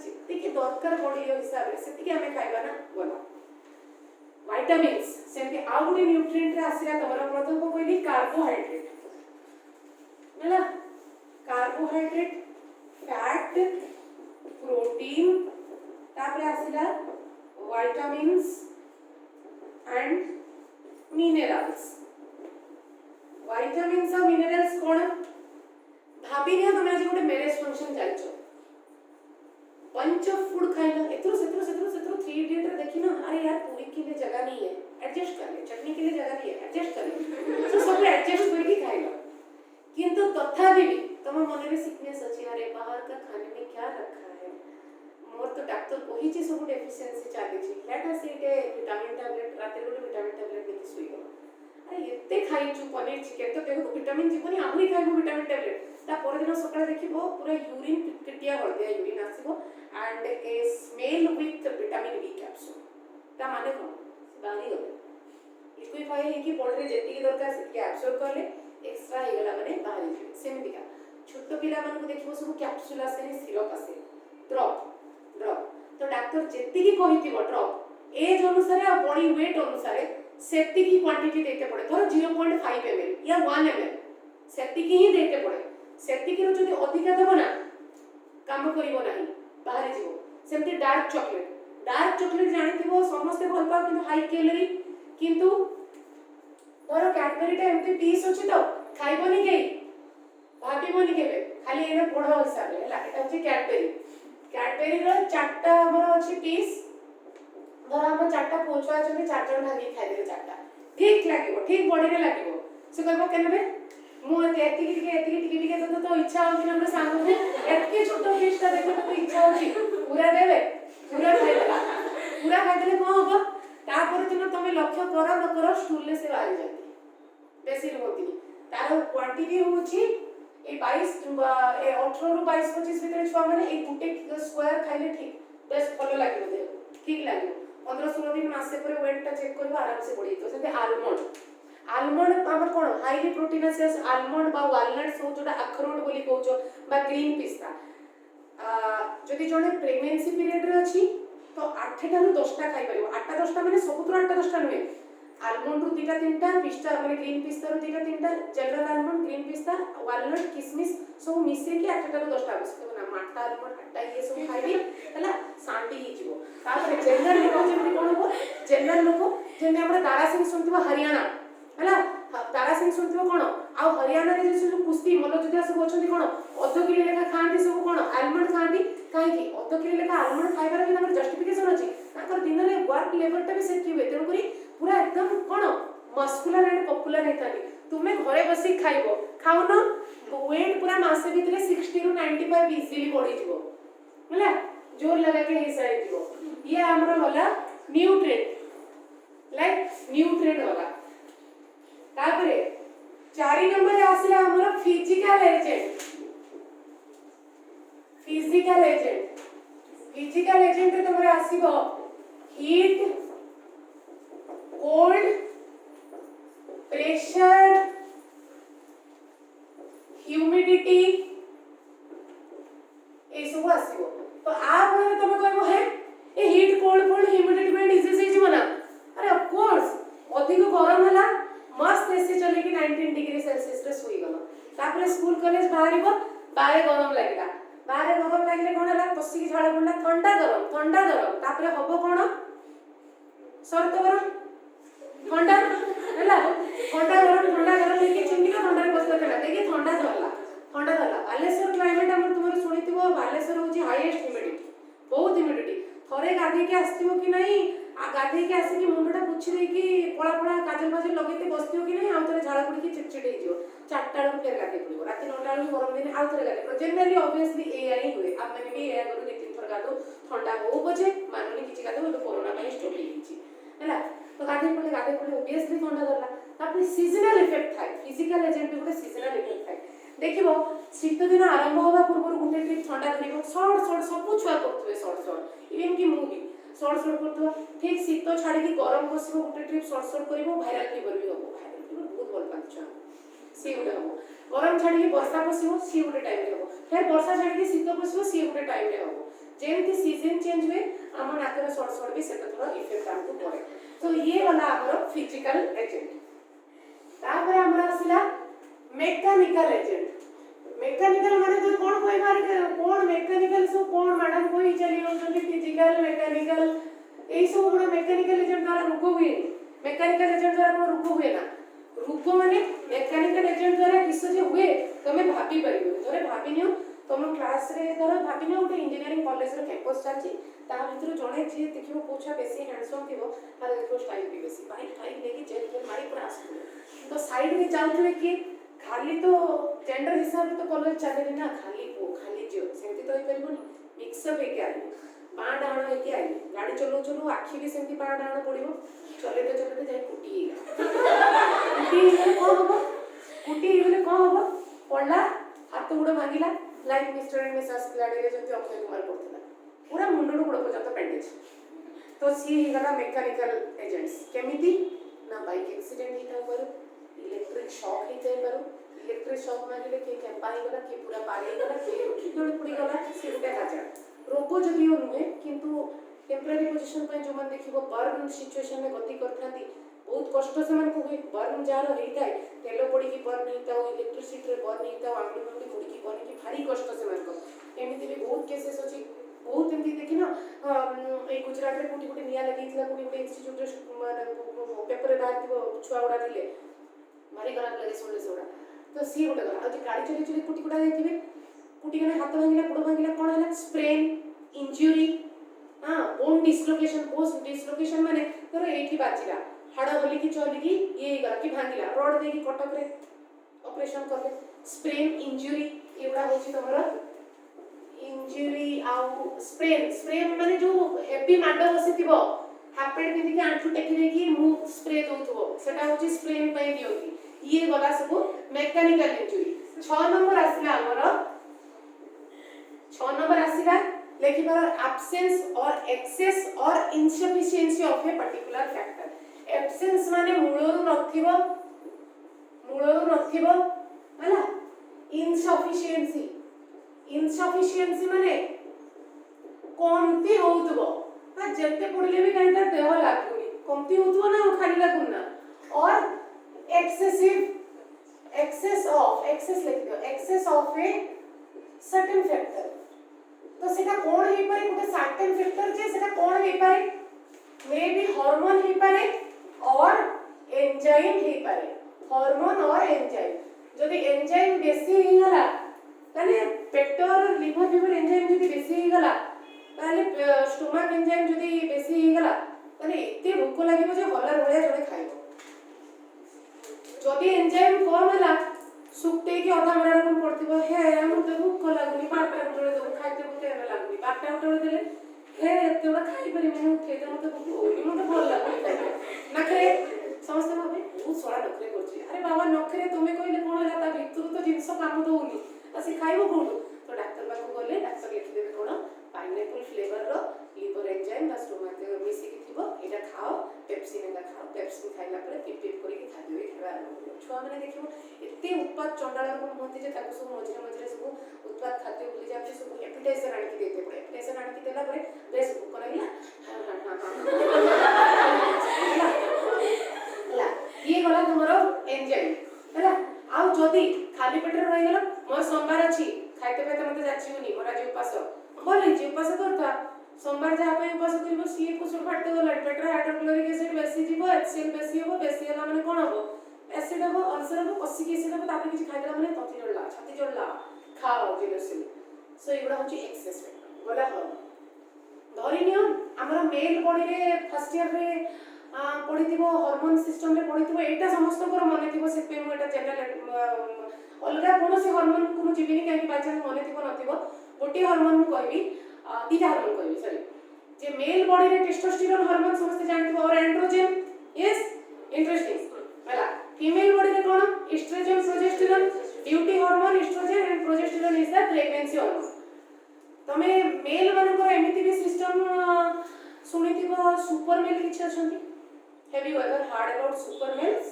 जेतिकी दरकार बॉडी हिसाब रे सेतिकी हमें खाइबा ना बोला विटामिन्स सेमती आउ गुडी न्यूट्रिएंट रे आसीला तमरा प्रथम को कहली कार्बोहाइड्रेट होला कार्बोहाइड्रेट फैट प्रोटीन तापरे आसीला विटामिन्स एंड मिनरल्स विटामिन्स और मिनरल्स कोन भाबी ने तुम आज गोटे मैरेज फंक्शन चलछो पंच ऑफ फूड खाइला एतरो थ्री इडियट रे देखी ना, अरे यार पूरी के लिए जगह नहीं है, एडजस्ट कर ले, चटनी के लिए जगह नहीं है, एडजस्ट कर ले, तो सब एडजस्ट करके खाइलो। किंतु तथापि भी तुम मन में सिकनेस अच्छी, अरे बाहर का खाने में क्या रखा है, मोर तो डॉक्टर कही छी सब डेफिशिएंसी चली छी, let us it A vitamin tablet, रात रे विटामिन टैबलेट देखि सुई गो, अरे एते खाई छु पनीर चिकन तो देखो विटामिन जीवनी आहुरी खाइबो विटामिन टैबलेट, ता पर दिन सकाळे देखिबो पूरा यूरिन पिटपिटिया हळदिया यूरिन आसीबो and a smell with vitamin B capsule, ता माने कोन बाहरी गले लिक्विफाई है कि बॉडी जेतिकी दरकार सेतिकी एब्सॉर्ब करले एक्स्ट्रा हे गला माने बाहरी जे सेमितिका छोट पिला मन को देखिबो सब कैप्सूल आसे सिरप आसे ड्रॉप तो डॉक्टर जेतिकी कहितिबो ड्रॉप एज अनुसार आ बॉडी वेट अनुसार सेतिकी क्वांटिटी देते पड़े, धर 0.5 ml या 1 ml सेतिकी ही देते पड़े, सेतिकी रो जदि अधिका देबो ना काम करिवो नाही बाहरी जीवो। सेमति डार्क चॉकलेट जानिथिबो समस्त भल पा किंतु हाई कैलोरी, किंतु धर कैडबरी टा एमती पीस अछि तो खाइबोनी के भाबिबोनी केबे खाली एने पढ़ो हिसाब रे ला एटा अछि कैडबरी रो चारटा हमर अछि पीस, धर हम चारटा पोछा अछि चार जण भागी खाइ देबे चारटा ठीक लागिवो, ठीक बॉडी रे लागिवो, से कहबो केनबे मु एतिकी तो इच्छा होछि हमर सांग में एतिकी छोट पीसटा देखो तो इच्छा होछि पूरा देबे पूरा खाइदेले कोन होबो, तापर दिन तमे लक्ष्य करो न करो स्टूल से बाहर जाती बेसी होती तार क्वांटिटी होछि ए 22 ए 18 रु 22 25 भीतर छुआ माने एक गुटे स्क्वायर खाइले ठीक बेस भलो लागियो दे ठीक लागियो 15 16 दिन मासे पर वेट टा चेक करियो आराम से बढ़ी तो सेते आलमंड हमर कोन हाईली प्रोटीनस आलमंड बा वालनट सो जोटा अखरोट बोली कहउछो बा ग्रीन पिस्ता जदि जने प्रेगनेंसी पीरियड रे अछि तो 8 टा रु 10 टा खाइ परियो, 8 टा 10 टा माने सबुतर 8 टा 10 टा नुहे, आलमंड रु 2 टा 3 टा पिस्ता माने ग्रीन पिस्ता रु 2 टा 3 टा जनरल आलमंड ग्रीन पिस्ता वालनट किशमिश सब मिसे के 8 टा रु 10 टा बस ना माटा आलमंड 8 टा ये सब खाइबी हला शांति ही जीवो। तापर जनरल लोक जेमि कोन हो जनरल लोक जेमि हमरा दारा सिंह सुनथिबो हरियाणा हला दारा सिंह सुनथिबो कोन आ हरियाणा रे जे सब कुश्ती मल्लयुद्ध सब अछंती कोन अध किलो लेखा खांती सब कोन आलमंड खांती काहे कि अध किलो लेखा आलमंड खाइबार कि हमर जस्टिफिकेशन अछि ताकर दिन रे वर्क लेवल टा भी सेट किबे तेनु करी पूरा एकदम कोन मस्कुलर एंड पॉपुलर हेतानी तुमे घरे बसी खाइबो खाउ न वेट पूरा मासे भीतर 60 रु 95 इजीली बढ़ी जीवो होला जोर लगा के हिसाब जीवो। ये हमरा होला न्यूट्रिएंट लाइक न्यूट्रिएंट होला। तापरे 4 नंबर आसिला हमरा फिजिकल एजेंट रे तमरे आसीबो हीट कोल्ड प्रेशर ह्यूमिडिटी ए सब आसीबो तो आ भले तमे कहबो है ए हीट कोल्ड ह्यूमिडिटी में डिजीज हे जीवना, अरे ऑफ कोर्स अधिक गरम होला मस्त एसी चले कि 19 डिग्री सेल्सियस रे सुई गलो तापर स्कूल कॉलेज बाहरिबो बारे गरम लागला कोन होला पसी झाड़ पड़ला ठंडा गरम तापर हबो कोन सर्द गरम ठंडा हैला ठंडा गरम लेके चिंडी का ठंडा बसला केला देखि ठंडा धरला बालेश्वर क्लाइमेट हमर तुमरे सुनिथिबो बालेश्वर होची हाईएस्ट ह्यूमिडिटी बहुत ह्यूमिडिटी थरे गाधी के आस्तिबो कि नहीं आ गाधी के आसी कि मुंडटा पुछि दे कि पळा काजल लगेते बसतियो कि नहीं आ तरे झाड़ा पड़ी कि चिटचिट हे जियो 4टा रो फेर गाधी पड़िबो राती 9टा रो गरम दिन आ तरे गाधी जनरली ऑब्वियसली ए आई हुए आप मैंने भी ए करू 2-3 थर गाधो ठंडा हो बजे मानुनी किछि गाधो तो कोरोना में स्टॉप हे छि हैला तो गाधी पड़े ऑब्वियसली ठंडा धरला तापर सीजनल इफेक्ट थाय फिजिकल एजेंट भी गोटे सीजनल इफेक्ट थाय देखिबो शीत दिन आरंभ होबा पूर्व गुटे ट्रिप ठंडा धरिबो शॉर्ट सब छुआ करथबे शॉर्ट इवन कि मु भी शॉर्ट करथबो ठीक शीत छाड़ी कि गरम बसिबो गुटे ट्रिप शॉर्ट करिवो वायरल फीवर भी होबो वायरल फीवर बहुत भल पाछा सी गुटे होबो गरम छाड़ी कि वर्षा बसिबो सी गुटे टाइम रे होबो फिर वर्षा छाड़ी कि शीत बसिबो सी गुटे टाइम रे होबो जेमति सीजन चेंज हुए हम नाकर शॉर्ट भी सेटा थोड़ा इफेक्ट हमको पड़े। तो ये वाला हमर फिजिकल एजेंट तापर हमरा आसिला मेकानिकल माने तो कोन कोइ बार कोन मेकानिकल सो कोन मैडम कोइ चली होचंती फिजिकल मेकानिकल ए सब गुण मेकानिकल एजेंट द्वारा रोग हुए मेकानिकल एजेंट द्वारा कोन रोग हुए ना रोग माने मेकानिकल एजेंट द्वारा किस जे हुए तमे भाबी परिबो थोरे भाबी नियो तुम क्लास रे धर भाविना गोटे इंजीनियरिंग कॉलेज रे कैंपस चलची ता भितर जणे जे देखिबो पोछा बेसी हैंडसम थिबो तार देखो स्टाइल भी बेसी बाइक बाइक लेके जेल जेल मारी पूरा आसु तो साइड में जाउथले कि खाली तो जेंडर हिसाब से तो कॉलेज चले ना खाली पो खाली झियो सेमती तो होई परिबोनी मिक्स अप हेके आइबो बाँ डाण हेके आइबो गाड़ी चलो चलो आखि भी सेमती बाँ डाण पड़िबो चलेते जाई कुटी कुटी कौन हबो कुटी कौन हबो पड़ला हाथ गोड़ भांगिला लाइक मिस्टर एंड मिसेस खिलाड़ी रे जंती अक्षय कुमार करथिला पूरा मुंडो गोड़ पर्यंत बैंडेज तो सी गला मेकानिकल एजेंट्स केमिति ना बाइक एक्सीडेंट हिता पर इलेक्ट्रिक शॉक हिता पर इलेक्ट्रिक शॉक मानिले के केम्पा ही गला के पूरा पानी गला के जोड़ पड़ी गला से गोटे हजार रोग जदियो नुहे किंतु टेम्पररी पोजीशन पे जो मन देखिबो बर्न सिचुएशन में गति करथांती बहुत कष्ट से मन को हुए बर्न जार हेइताय तेल पड़ी की बर्न हेइता ओ इलेक्ट्रिसिटी रे बर्न हेइता आंगुली मांगुली पड़ी की बर्न की भारी कष्ट से मन को एमिति भी बहुत केसेस अछि बहुत एमती देखि ना ए गुजरात रे कोटी कोटी निया लगितला कोटी कोटी इंस्टीट्यूट रे पेपर रे बाहर छुआ उड़ा दिले मारी खराब लगे सोले सोडा तो सी गोटे गला आज गाड़ी चली चली कोटी कोटा जाइथिबे कोटी कने हाथ भांगिला गोड़ भांगिला कोन हला स्प्रेन इंजुरी हां बोन डिसलोकेशन माने तोर एठी बाजिला हाड़ होली की चली की ये गला की भांगिला रोड दे की कटक रे ऑपरेशन करले स्प्रेन इंजुरी एवडा होची तमरा इंजुरी आउ स्प्रेन माने जो हेवी माडो बसिथिबो हाफ पैंट पिंदी के आंठू टेकी दे की मुंह स्प्रे दोथबो सेटा होची स्प्रेन पई दियोती ये गला सब मैकेनिकल इंजुरी 6 नंबर आसिला हमरो 6 नंबर आसिला लेखिबार एब्सेंस और एक्सेस और insufficiency of a particular factor absence माने मूलर नथिबो हला इनसफिशिएंसी माने कमती होउतबो ना जते पड़ले भी काइता देह लागुनी कमती होउतबो ना खाली लागुना और एक्सेस लिख दो excess of a certain factor तो सेटा कोन हे पारे गोटे सर्टेन फैक्टर जे सेटा कोन हे पारे मे बी हार्मोन हे पारे और एंजाइम हे पारे हार्मोन और एंजाइम जदि एंजाइम बेसी हे गला ताले पेट और लिवर एंजाइम जदि बेसी हे गला ताले स्टोमक एंजाइम जदि बेसी हे गला ताले एते भूख लागिबो जे हलार भलिया जने खाइबो जदि एंजाइम कम होला सुक्ते की अधा मरा रकम पड़तिबो हे हम तो भूख लागुनी बाटा उठले दो खाइते बुते लागुनी बाटा उठले देले हे एतेबा खाइ परि मने उठे दे मते भूख होई मते भल लागुनी नखरे समस्त भाबे बहुत सोळा नखरे करछि अरे बाबा नखरे तुमे कइले कोन होला ता भितरु तो जिंस काम दोउनी असि खाइबो कोन तो डॉक्टर बाकू गले डॉक्टर लिखि देबे कोन पाइनएप्पल फ्लेवर रो लिवर एंजाइम बस टोमाटो मिसी के थिबो एटा खाओ पेप्सी नेला खाओ पेप्सी खाइला परे पिप पिप करी के खादियो खाइबा छुआ माने देखिबो एते उत्पाद चंडाल को होते जे ताको सब मझरे सब उत्पाद खाद्य भूली जाते सब एपिटाइजर आनि के देते पड़े एपिटाइजर आनि के देला परे बेस भूख लागिला ला ये गला तुमरो एंजाइम हैला आ जदी खाली पेट रे रहि गेलो मोर सोमवार अछि खाइते खाइते मते जाचिउनी मोर आज उपास बोले जे उपास करता सोमवार जहाँ पे उपास करिबो सी को सुर फाट गला पेट रे हाइड्रोक्लोरिक एसिड बेसी जीवो एचसीएल बेसी होबो बेसी होला माने कोन होबो एसिड होबो अल्सर होबो पसी के एसिड होबो तापर किछ खाइला माने तंती जोड़ला छाती जोड़ला खाओ जिनोसिल सो एगुडा होची एक्सेस फैक्टर बोला हो धरि नियो हमरा मेल बॉडी रे फर्स्ट ईयर रे पढिथिबो हार्मोन सिस्टम रे पढिथिबो एटा समस्त को मने थिबो से पे एटा जनरल अलगा कोनोसी हार्मोन को जिबिनी काहे बाय चांस मने थिबो नथिबो गोटी हार्मोन मु कहबी दीटा हार्मोन कहबी सॉरी जे मेल बॉडी रे टेस्टोस्टेरोन हार्मोन समस्त जानथिबो और एंड्रोजन यस इंटरेस्टिंग हला फीमेल बॉडी रे कोन estrogen progesterone beauty hormone estrogen and progesterone is the pregnancy hormone तमे मेल मन को एमिति भी सिस्टम सुनिथिबो सुपर मेल किछ अछंती have you ever heard about super males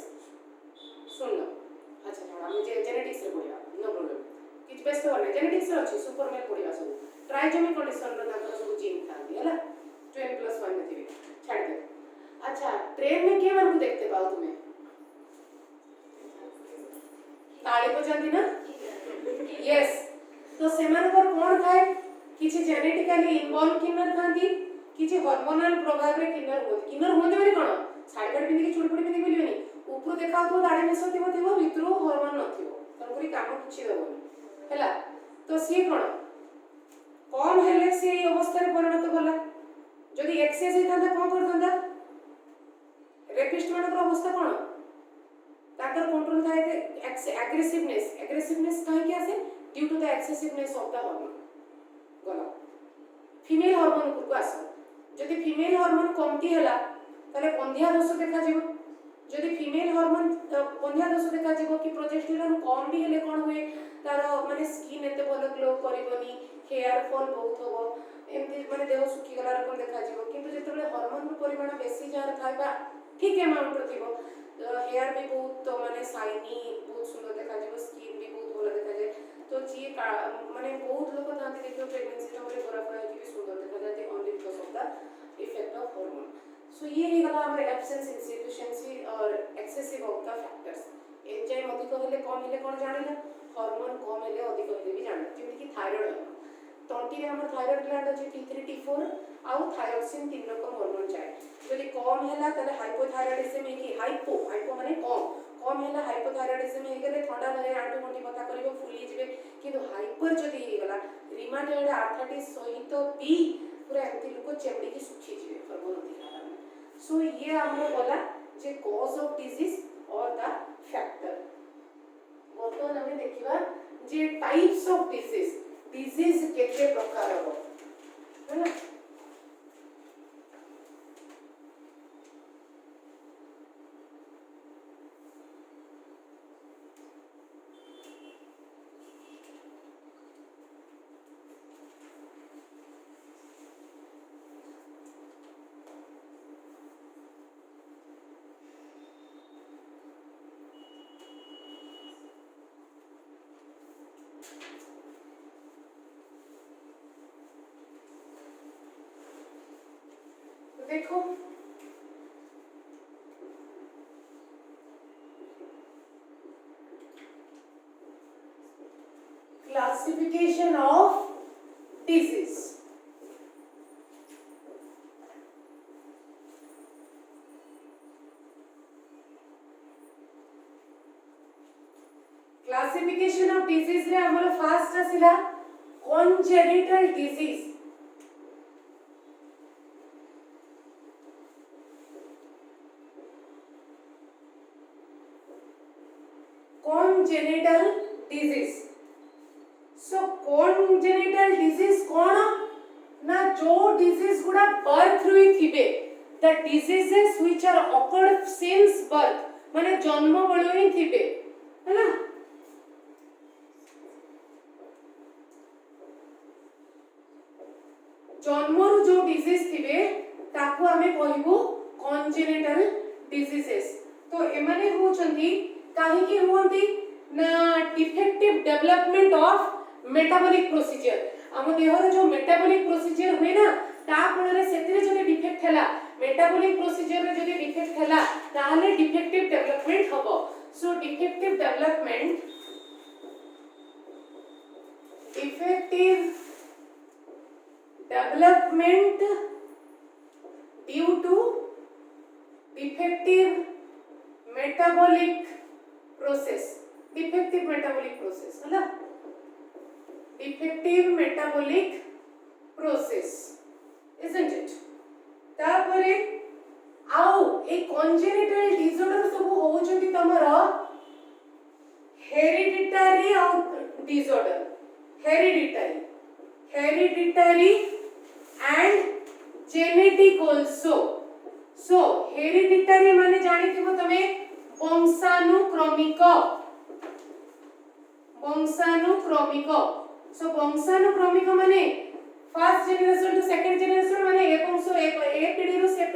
सुन लो अच्छा हम जे जेनेटिक्स रे पढिबा नो प्रॉब्लम किछ बेस्ट होने जेनेटिक्स रे अछि सुपर मेल पढिबा सब ट्राइजेमिक कंडीशन रे ताकर सब जीन थांती हैला 12+1 में थी छाड़ दे अच्छा ट्रेन में के मन को देखते पाओ तुम्हें ताली बजाती ना यस तो सेमान पर कोन थाए किछि जेनेटिकली इन्वॉल्व किनर थांती किछि हार्मोनल प्रभाव रे किनर होते माने कोन साइड पिंदी के चुड़पुड़ी पिंदी बोलिबेनी ऊपर देखाउतो दाढ़ी मेस थिबो भितरो हार्मोन नथिबो तनकरी काम किछि देबोनी हैला तो सी कोन कम हेले से এই অবস্থায় পরিণত গলা যদি এক্সেস হইতাंदा কোন করতাंदा রেপিস্ট মানকৰ অবস্থা কোন তাকৰ কন্ট্रोल থাকে এগ্রেসিভনেস কাই কি আছে due to the excessiveness of the hormone গলা ফিমেল হরমোন উপরକୁ আস যদি ফিমেল হরমোন কমতি হেলা তাহলে বন্ধিয়া দোষ দেখা যাব যদি ফিমেল হরমোন বন্ধিয়া দোষ দেখা যাব কি প্রজেস্টেরন কম বি হেলে কোন हुए তার মানে স্কিন এতে ভালো গ্লো করিবনি হেয়ার ফল বহুত হবো এমতি মানে দেহ শুকি গলা রকম দেখা যাব কিন্তু যেতবে হরমোন পরিমাণ বেশি যার থাইবা ঠিক অ্যামাউন্ট রতিব হেয়ার বি বহুত মানে শাইনি বহুত সুন্দর দেখা যাব স্কিন বি বহুত ভালো দেখা যায় তো যে মানে বহুত লোক থাকি দেখো প্রেগন্যান্সি টাইমে গোরা ফয়া কি সুন্দর দেখা যায় only because of the effect of hormone so ये ही गला हमर एब्सेंस इनसफिशिएंसी और excessive of the factors enzyme अधिक हेले कम हेले कोन जानिला हार्मोन कम हेले अधिक हेले भी जानिला जेमि कि थायराइड हार्मोन तंटी रे हमर थायराइड ग्लैंड अछि T3 T4 आउ थायरोक्सिन तीन रकम हार्मोन जाय जदि कम हेला तले हाइपोथायरायडिज्म हे कि हाइपो माने कम हेला हाइपोथायरायडिज्म हे गेले ठंडा लगे आंटू मोटी बता करिवो फुली जिवे किंतु हाइपर जदि हे गला रिमाटॉइड आर्थराइटिस सहित बी पूरा एमती लोक चमड़ी की सुखी जिवे हार्मोन अधिक सो ये हमरो बोला जे कॉज ऑफ डिजीज और द फैक्टर बर्तमान हमें देखिबा जे टाइप्स ऑफ डिजीज केते प्रकार हो है ना देखो classification of disease classification of disease रे हमर फर्स्ट आसिला congenital disease congenital disease so congenital disease कोन ना जो disease गुडा birth हुई थिबे the diseases which are occurred since birth माने जन्म बळो ही थिबे हैना जन्मरु जो disease थिबे ताकू हमें कहबो congenital diseases तो एमाने होचंती काहे की होंती ना defective development of metabolic procedure हम देहर जो मेटाबॉलिक प्रोसीजर हुए ना ता फलरे सेतिरे जदि डिफेक्ट हैला मेटाबॉलिक प्रोसीजर रे जदि डिफेक्ट हैला ताहले डिफेक्टिव डेवलपमेंट हबो so defective development due to defective metabolic process defective metabolic process है ना defective metabolic process isn't it तापरे आओ ए congenital disorder सब होउचंती तमरा hereditary disorder hereditary and genetic also so hereditary माने जानिथिबो तमे वंशानुक्रमिक सो वंशानुक्रमिक माने first generation to second generation माने एक वंश ए पीढ़ी रो से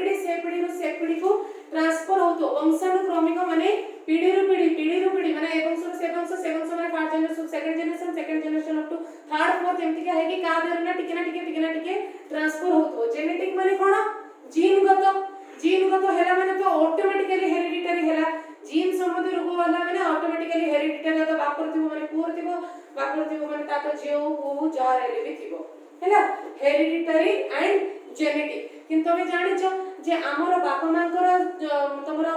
पीढ़ी को ट्रांसफर होतो वंशानुक्रमिक माने पीढ़ी रो पीढ़ी माने एक वंश से वंश माने first generation second generation up to third fourth एमति का है कि का देर ना टिके ट्रांसफर होतो जेनेटिक माने कोन जीनगत हेला माने तो ऑटोमेटिकली हेरिडिटरी हेला जीन संबंधी रोग वाला माने ऑटोमेटिकली हेरिडिटरी तो बापर थिबो माने पुअर थिबो बापर थिबो माने तातो जेओ हो जा रेले भी थिबो हैला हेरिडिटरी एंड जेनेटिक किंतु हम जानि छ जे हमर बापा मानकर तमरो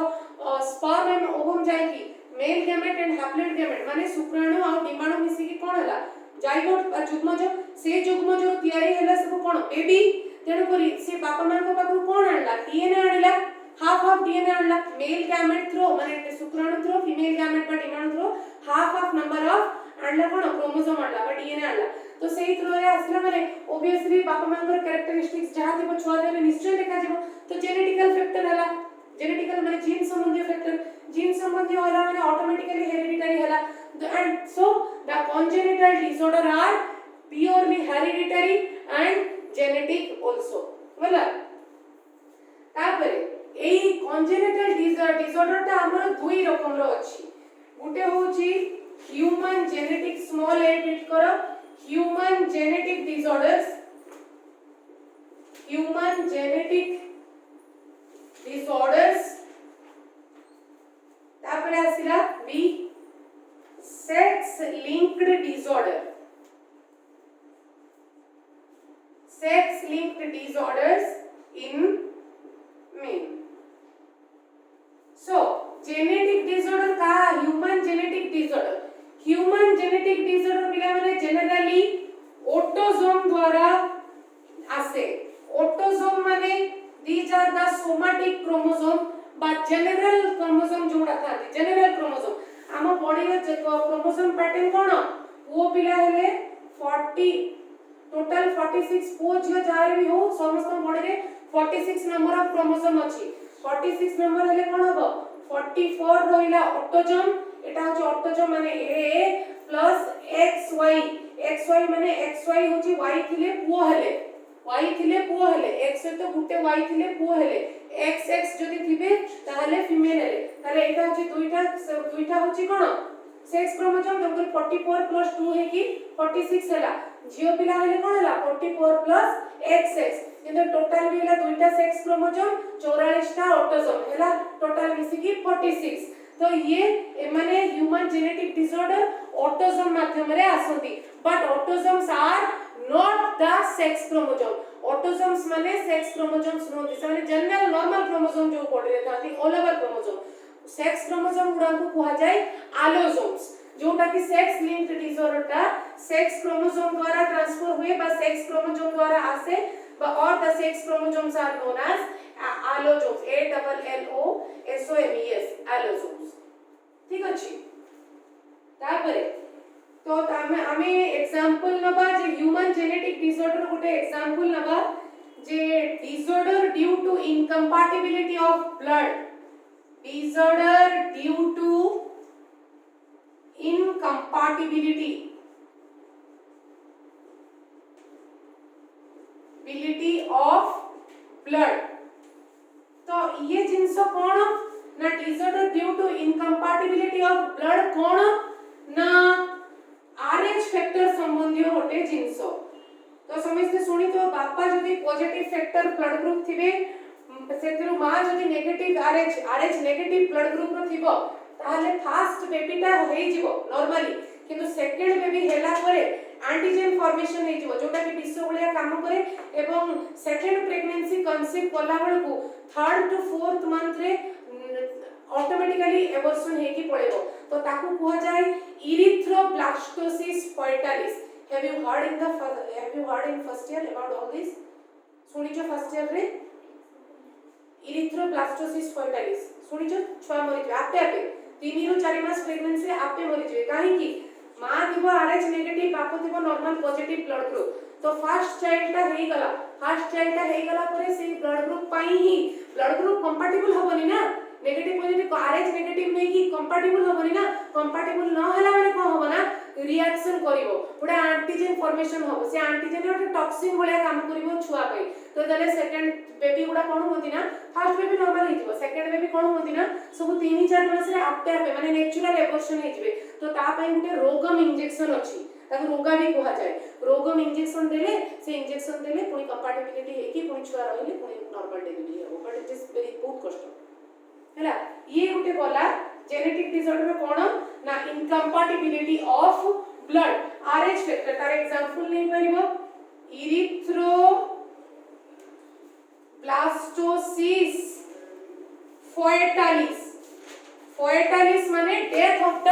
स्पर्म एंड ओवम जाय कि male gamete and haploid gamete माने शुक्राणु और डिंबाणु मिसी कि कोन हला जाइगोट जुग्मज से जुग्मज तयारी हैला सब कोन बेबी तेणु करी से बापा मां को पाखु कोन आणला डीएनए आणला हाफ डीएनए आणला मेल गैमेट थ्रो माने शुक्राणु थ्रो फीमेल गैमेट बा demand through half number of आणला कोन क्रोमोसोम आणला बा डीएनए आणला तो सेही थ्रो रे आसला माने ऑब्वियसली बापा मां को कैरेक्टरिस्टिक्स जहा थिबो छुआ देले निश्चय देखा जिवो तो जेनेटिकल फैक्टर हला जेनेटिकल माने जीन संबंधी फैक्टर जीन संबंधी होला माने ऑटोमेटिकली हेरिडिटरी हला and so the congenital disorder are purely hereditary and genetic also होला तापरे एई congenital disorder ता हमर दुई रकम रो अछि गुटे होची human genetic small a hit करो human genetic disorders तापरे आसिला B sex linked disorders in men so genetic disorder का human genetic disorder पिला माने generally autosome द्वारा आसे autosome माने these are the somatic chromosome बा general chromosome जोड़ा था general chromosome आम बॉडी रे क्रोमोसोम पैटर्न कोन वो पिला हेले 40 टोटल 46 पो जियो जारे भी हो समस्त बॉडी रे 46 नंबर ऑफ क्रोमोसोम अछि 46 नंबर हेले कोन हबो 44 रहिला ऑटोजोम एटा होची ऑटोजोम माने ए प्लस xy माने xy होची y थिले पो हेले x तो गुटे y थिले पो हेले xx जदि थिबे ताहले फीमेल हेले ताले एटा होची दुईटा होची कोन सेक्स क्रोमोसोम तंकर 44 प्लस 2 है कि 46 हैला जियो पिला हेले कोन हैला 44 प्लस xx किंतु टोटल भी हैला दुईटा सेक्स क्रोमोसोम 44 टा ऑटोसोम हैला टोटल मिसी की 46 तो ये माने ह्यूमन जेनेटिक डिसऑर्डर ऑटोसोम माध्यम रे आसंती but autosomes are not the sex chromosome autosomes माने सेक्स क्रोमोसोम्स नो दिस माने जनरल नॉर्मल क्रोमोसोम जो बॉडी रे थाती all over chromosome sex chromosome गुडा को कहा जाय आलोसोम्स जोटा कि सेक्स लिंक्ड डिसऑर्डर का सेक्स क्रोमोसोम द्वारा ट्रांसफर हुए बा सेक्स क्रोमोसोम द्वारा आसे और the sex chromosomes are known as allosomes ALLOSOMES allosomes ठीक अछि तापरे तो आमे एग्जांपल नबा जे ह्यूमन जेनेटिक डिसऑर्डर गोटे एग्जांपल नबा जे disorder due to incompatibility of blood disorder due to incompatibility of blood तो ये जिंस कोन ना disorder due to incompatibility of blood कोन ना आरएच फैक्टर संबंधी होटे जिंस तो समझते सुनी तो बापा जदी पॉजिटिव फैक्टर ब्लड ग्रुप थिबे सेतिरु मां जदी negative Rh negative blood group रो थिबो ताहले फर्स्ट बेबीटा होई जिवो नॉर्मली किंतु सेकंड बेबी हेला परे एंटीजन फॉर्मेशन हे जिवो जोटा कि डिसो बलिया काम करे एवं सेकंड प्रेगनेंसी कंसीव कोला बेलकु थर्ड टू फोर्थ मंथ रे ऑटोमेटिकली एबॉर्शन हे की पड़ेबो तो ताकू कहा जाय erythroblastosis fetalis have you heard in first year about all this सुनी जो फर्स्ट ईयर रे इरिथ्रोब्लास्टोसिस फर्टालिस सुनी जो छुआ मरि जे आपे 3 रु 4 मास प्रेगनेंसी रे आपे मरि जे काहे की मां थिबो आरएच नेगेटिव बापो थिबो नॉर्मल पॉजिटिव ब्लड ग्रुप तो फर्स्ट चाइल्ड ता हेई गला परे से ब्लड ग्रुप पाई ही ब्लड ग्रुप कंपैटिबल होबनी ना नेगेटिव पॉजिटिव आरएच नेगेटिव नै की कंपैटिबल होबनी ना कंपैटिबल न हला माने कोन होबो ना रिएक्शन करिवो पुडा एंटीजन फॉर्मेशन होबो से एंटीजन ओटे टॉक्सिन भलिया काम करिवो छुआ पे तो दले सेकंड बेबी गुडा कोन होती ना फर्स्ट बेबी नॉर्मल हिजबो सेकंड बेबी कोन होती ना सब 3-4 मास रे आपे आपे माने नेचुरल एबॉर्शन हिजबे तो ता पई गुटे रोगम इंजेक्शन अछि ताको रोगा भी कहा जाय रोगम इंजेक्शन देले से इंजेक्शन देले पुनी कंपैटिबिलिटी हे की पुनी छुआ रहिले पुनी नॉर्मल डिलीवरी हो बट इट इज वेरी बहुत कष्ट हैला ये गुटे बोला जेनेटिक डिसऑर्डर में कोन ना incompatibility of blood RH factor तार एग्जांपल नै परिबो इरिथ्रोब्लास्टोसिस फर्टालिस माने डेथ ऑफ द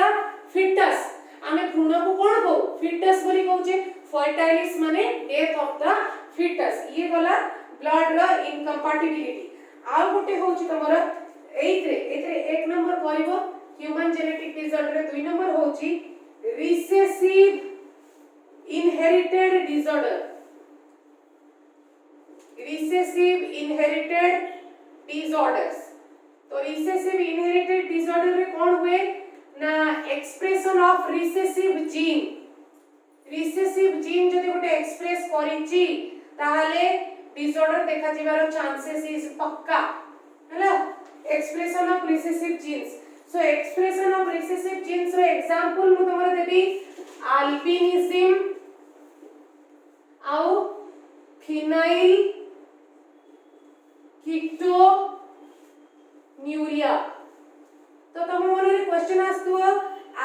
फिटस आमे भ्रूण को कोन को फिटस बोली कहूचे फर्टाइलिस माने डेथ ऑफ द फिटस ये गला ब्लड रो इनकम्पैटिबिलिटी आ गोटे होची तमर एइत्रे एक नंबर कहबो ह्यूमन जेनेटिक डिसऑर्डर 2 नंबर होची recessive inherited disorder recessive inherited disorders तो रिसेसिव इनहेरिटेड डिसऑर्डर रे कोन हुए ना एक्सप्रेशन ऑफ रिसेसिव जीन जदि गोटे एक्सप्रेस करिची ताहाले डिसऑर्डर देखा जिवार चांसेस इज पक्का हैला expression of recessive genes so expression of recessive genes रो एग्जांपल मु तमरा देबी अल्बिनिज्म आउ फिनाइल कीटोन्यूरिया तो तम मन रे क्वेश्चन आस्तुओ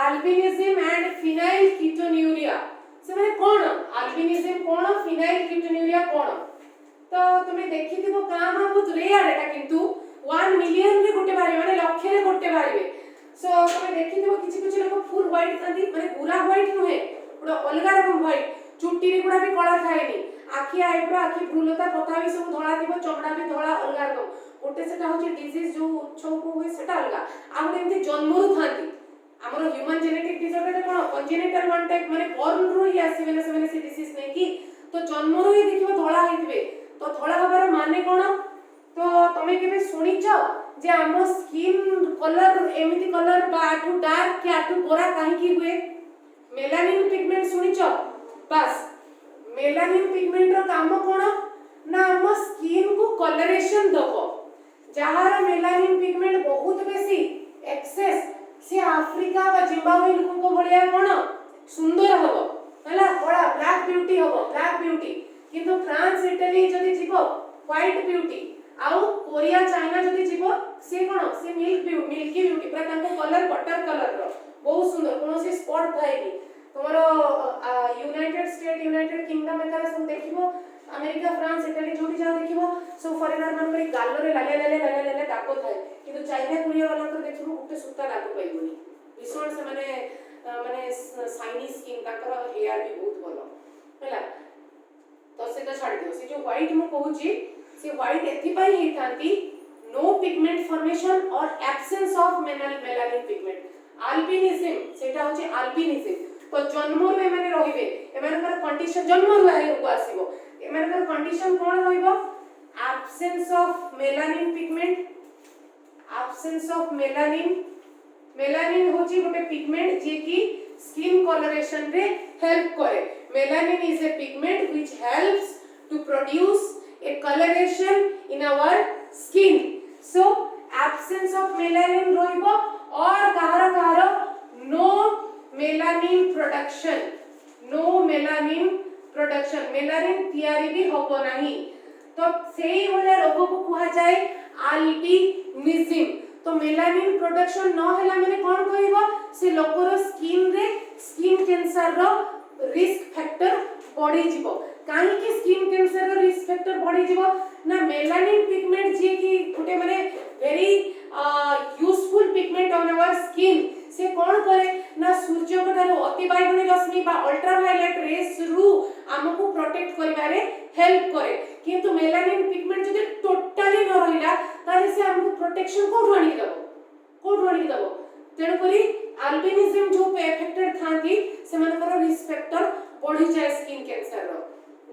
अल्बिनिज्म एंड फिनाइल कीटोन्यूरिया से माने कोन अल्बिनिज्म कोन फिनाइल कीटोन्यूरिया कोन तो तुमे देखिथिबो काम बहुत रेयर एटा किंतु 1 मिलियन रे गोटे बारे माने लाख रे गोटे बारे सो तुमे देखिथिबो किछि लोग फुल व्हाइट थांती माने पूरा व्हाइट नुहे पुरा अलगा रकम व्हाइट चुट्टी रे गुडा भी कला थाएनी आखि आइब्रो आखि भ्रूलता पता भी सब धळा थिबो चमड़ा भी धळा अलगा रकम गोटे सेटा होची डिजीज जो छौ को होय सेटा अलगा आमरे एमती जन्मरु थांती हमरो ह्यूमन जेनेटिक डिसऑर्डर कोन कंजेनिटल वन टाइप माने बॉर्न रो ही आसीबे ना से डिसीज नै की तो जन्मरु ही देखिबो धळा हेतिबे तो धळा हबार माने कोन तो तमे केबे सुनिचो जे हमो स्किन कलर एमिति कलर बा आठु डार्क के आठु गोरा काहे की हुए मेलानिन पिगमेंट सुनिचो बस मेलानिन पिगमेंट रो काम कोन ना हम स्किन को कलरेशन दबो जहार मेलानिन पिगमेंट बहुत बेसी एक्सेस से अफ्रीका व जिम्बाब्वे लोक को भलिया कोन सुंदर हबो हला बड़ा ब्लैक ब्यूटी हबो ब्लैक ब्यूटी किंतु फ्रांस इटली जदी जीवो व्हाइट ब्यूटी आउ कोरिया चाइना जदी जीवो से कोन से मिल्की ब्यूटी पूरा तांको कलर बटर कलर रो बहुत सुंदर कोनो से स्पॉट थाएनी तमरो यूनाइटेड स्टेट यूनाइटेड किंगडम एकर सब देखिबो अमेरिका फ्रांस इटली जोटी जाओ देखिबो सो फॉरेनर मन रे गालो रे लाले दाको थाए किंतु चाइना कोरिया वाला तो देखिबो गुटे सुता दाको पाइबोनी भीषण से माने साइनी स्किन ताकर हेयर भी बहुत भलो हैला तो से तो छाड़ दियो से जो व्हाइट मु कहूची से व्हाइट एथि पई हे थांती नो पिगमेंट फॉर्मेशन और absence of melanin pigment albinism सेटा होची अल्बिनिज्म तो जन्म रे माने रहिबे एमानकर कंडीशन जन्म रे को आसीबो एमानकर कंडीशन कोन रहिबो absence of melanin pigment absence of melanin होची गोटे पिगमेंट जे की स्किन कलरेशन रे हेल्प करे melanin is a pigment which helps to produce a coloration in our skin so absence of melanin रहिबो और कहार नो मेलानिन प्रोडक्शन मेलानिन तयारी भी होबो नाही तो सेही वाला रोग को कहा जाए अल्बिनिज्म तो मेलानिन प्रोडक्शन न होला माने कोन कहबो से लोकर स्किन कैंसर रो रिस्क फैक्टर बढ़ी जिवो काहे कि स्किन कैंसर रो रिस्क फैक्टर बढ़ी जिवो ना मेलानिन पिगमेंट जे की गुटे माने very useful pigment on our skin से कोन करे ना सूर्य को तारो अति बाइगणी रश्मि बा अल्ट्रावायलेट रेस रु हमको प्रोटेक्ट करिवारे हेल्प करे किंतु मेलानिन पिगमेंट जदि टोटली न रहिला ताले से हमको प्रोटेक्शन कोड आनी दबो तेन करी अल्बिनिज्म जो एफेक्टेड थांती से मानकर रिस्क फैक्टर बढ़ी जाय स्किन कैंसर रो